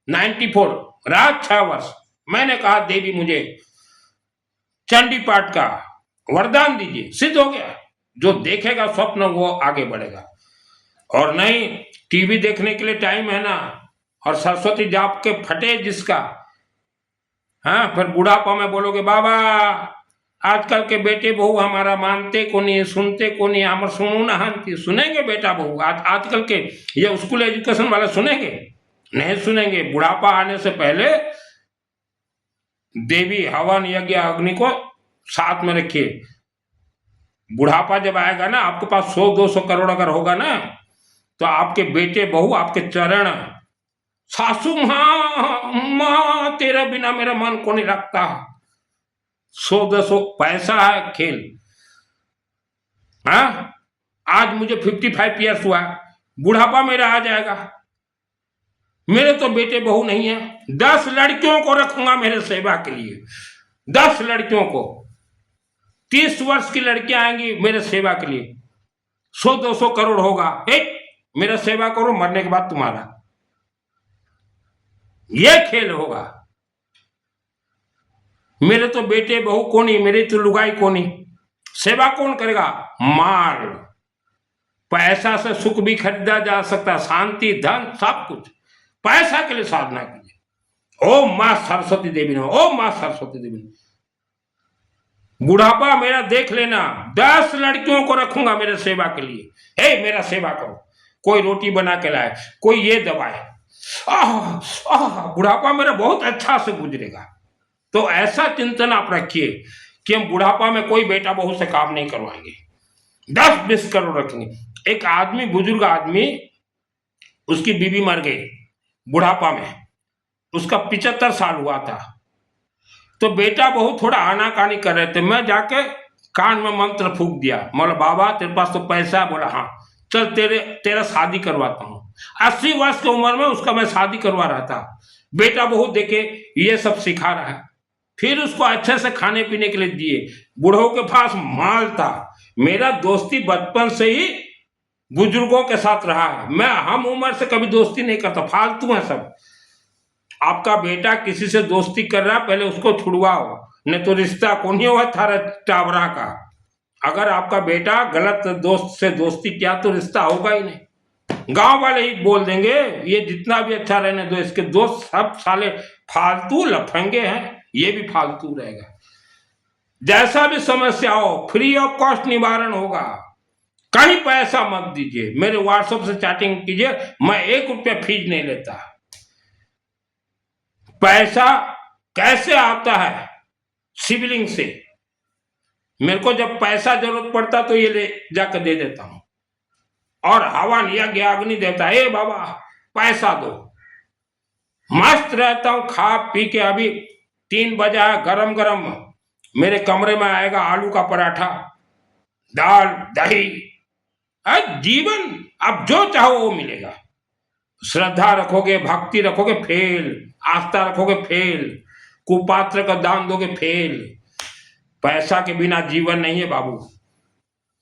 94 रात 6 वर्ष। मैंने कहा देवी मुझे चंडी पाठ का वरदान दीजिए, सिद्ध हो गया। जो देखेगा स्वप्न वो आगे बढ़ेगा। और नहीं, टीवी देखने के लिए टाइम है ना, और सरस्वती जाप के फटे जिसका, हाँ, फिर बुढ़ापा में बोलोगे बाबा आजकल के बेटे बहू हमारा मानते को नहीं, सुनते को नहीं, हम सुनू ना हंती सुनेंगे बेटा बहू। आजकल के ये स्कूल एजुकेशन वाले सुनेंगे? नहीं सुनेंगे। बुढ़ापा आने से पहले देवी हवन यज्ञ अग्नि को साथ में रखिए। बुढ़ापा जब आएगा ना, आपके पास 100-200 करोड़ अगर होगा ना, तो आपके बेटे बहू आपके चरण, सासू माँ तेरे बिना मेरा मन को नहीं लगता। 100-200 पैसा है खेल। हाँ, आज मुझे 55 ईयर्स हुआ, बुढ़ापा मेरा आ जाएगा। मेरे तो बेटे बहू नहीं है। 10 लड़कियों को रखूंगा मेरे सेवा के लिए, 10 लड़कियों को। 30 वर्ष की लड़कियां आएंगी मेरे सेवा के लिए। 100-200 करोड़ होगा, मेरा सेवा करो, मरने के बाद तुम्हारा। ये खेल होगा। मेरे तो बेटे बहू को नहीं, मेरी तो लुगाई को नहीं। सेवा कौन करेगा? माल पैसा से सुख भी खरीदा जा सकता, शांति, धन, सब कुछ पैसा के लिए साधना कीजिए। ओम मां सरस्वती देवी ने, ओम मां सरस्वती देवी ने। बुढ़ापा मेरा देख लेना, 10 लड़कियों को रखूंगा मेरे सेवा के लिए। मेरा सेवा करो, कोई रोटी बना के लाए, कोई ये दबाए। बुढ़ापा मेरा बहुत अच्छा से गुजरेगा। तो ऐसा चिंतन आप रखिए कि हम बुढ़ापा में कोई बेटा बहू से काम नहीं करवाएंगे। 10-20 करोड़ रखेंगे। एक आदमी, बुजुर्ग आदमी, उसकी बीवी मर गई बुढ़ापा में, उसका 75 साल हुआ था। तो बेटा बहू थोड़ा आनाकानी कर रहे थे। मैं जाके कान में मंत्र फूंक दिया, बोला बाबा तेरे पास तो पैसा है? बोला हाँ, चल तेरा शादी करवाता हूँ। 80 वर्ष की उम्र में उसका मैं शादी करवा रहा था। बेटा बहू देखे ये सब सिखा रहा है। फिर उसको अच्छे से खाने पीने के लिए दिए। बूढ़ों के पास माल था। मेरा दोस्ती बचपन से ही बुजुर्गों के साथ रहा है। मैं हम उम्र से कभी दोस्ती नहीं करता, फालतू है सब। आपका बेटा किसी से दोस्ती कर रहा है, पहले उसको छुड़वाओ, नहीं तो रिश्ता को नहीं हुआ थारा टावरा का। अगर आपका बेटा गलत दोस्त से दोस्ती किया तो रिश्ता होगा ही नहीं। गांव वाले ही बोल देंगे ये जितना भी अच्छा रहने दो, इसके दोस्त सब साले फालतू लफंगे हैं, ये भी फालतू रहेगा। जैसा भी समस्या हो, फ्री ऑफ कॉस्ट निवारण होगा। कहीं पैसा मत दीजिए, मेरे व्हाट्सएप से चैटिंग कीजिए, मैं 1 रुपया फीस नहीं लेता। पैसा कैसे आता है? सिबलिंग से। मेरे को जब पैसा जरूरत पड़ता तो ये ले जाकर दे देता हूं। और हवन यज्ञ अग्नि देवता, बाबा पैसा दो। मस्त रहता हूं खा पी के। अभी 3 बजा, गरम गरम मेरे कमरे में आएगा आलू का पराठा, दाल, दही। जीवन अब जो चाहो वो मिलेगा। श्रद्धा रखोगे, भक्ति रखोगे, फेल। आस्था रखोगे, फेल। कुपात्र का दान दोगे, फेल। पैसा के बिना जीवन नहीं है बाबू।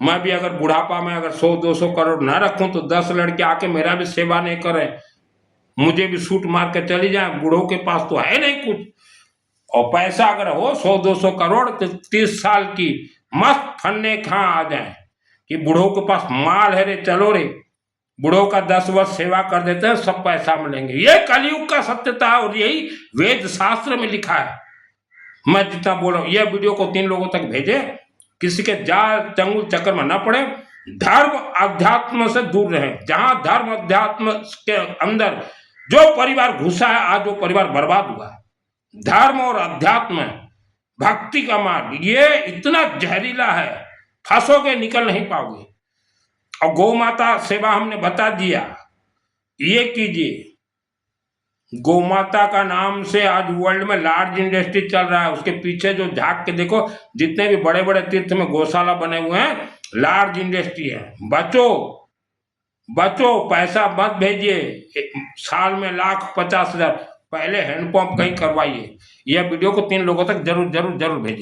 मैं भी अगर बुढ़ापा में अगर 100-200 करोड़ ना रखूं तो 10 लड़के आके मेरा भी सेवा नहीं करें, मुझे भी सूट मार के चली जाए। बूढ़ों के पास तो है नहीं कुछ। और पैसा अगर हो 100-200 करोड़ तो 30 साल की मस्त फन्ने कहाँ आ जाए कि बूढ़ों के पास माल है रे, चलो रे। बूढ़ों का 10 वर्ष सेवा कर देते हैं, सब पैसा मिलेंगे। ये कलयुग का सत्यता है और यही वेद शास्त्र में लिखा है। मैं जितना बोल रहा हूँ, यह वीडियो को 3 लोगों तक भेजे, किसी के जाल चंगुल चक्कर में न पड़े। धर्म अध्यात्म से दूर रहे। जहां धर्म अध्यात्म के अंदर जो परिवार घुसा है, आज वो परिवार बर्बाद हुआ है। धर्म और अध्यात्म, भक्ति का मार्ग, ये इतना जहरीला है, फंसोगे निकल नहीं पाओगे। और गौ माता सेवा हमने बता दिया, ये कीजिए। गौ माता का नाम से आज वर्ल्ड में लार्ज इंडस्ट्री चल रहा है। उसके पीछे जो झांक के देखो, जितने भी बड़े बड़े तीर्थ में गौशाला बने हुए हैं, लार्ज इंडस्ट्री है। बचो बचो, पैसा मत भेजिए। साल में 1,50,000 पहले हैंडपंप कहीं करवाइए। यह वीडियो को 3 लोगों तक जरूर जरूर जरूर भेजिए।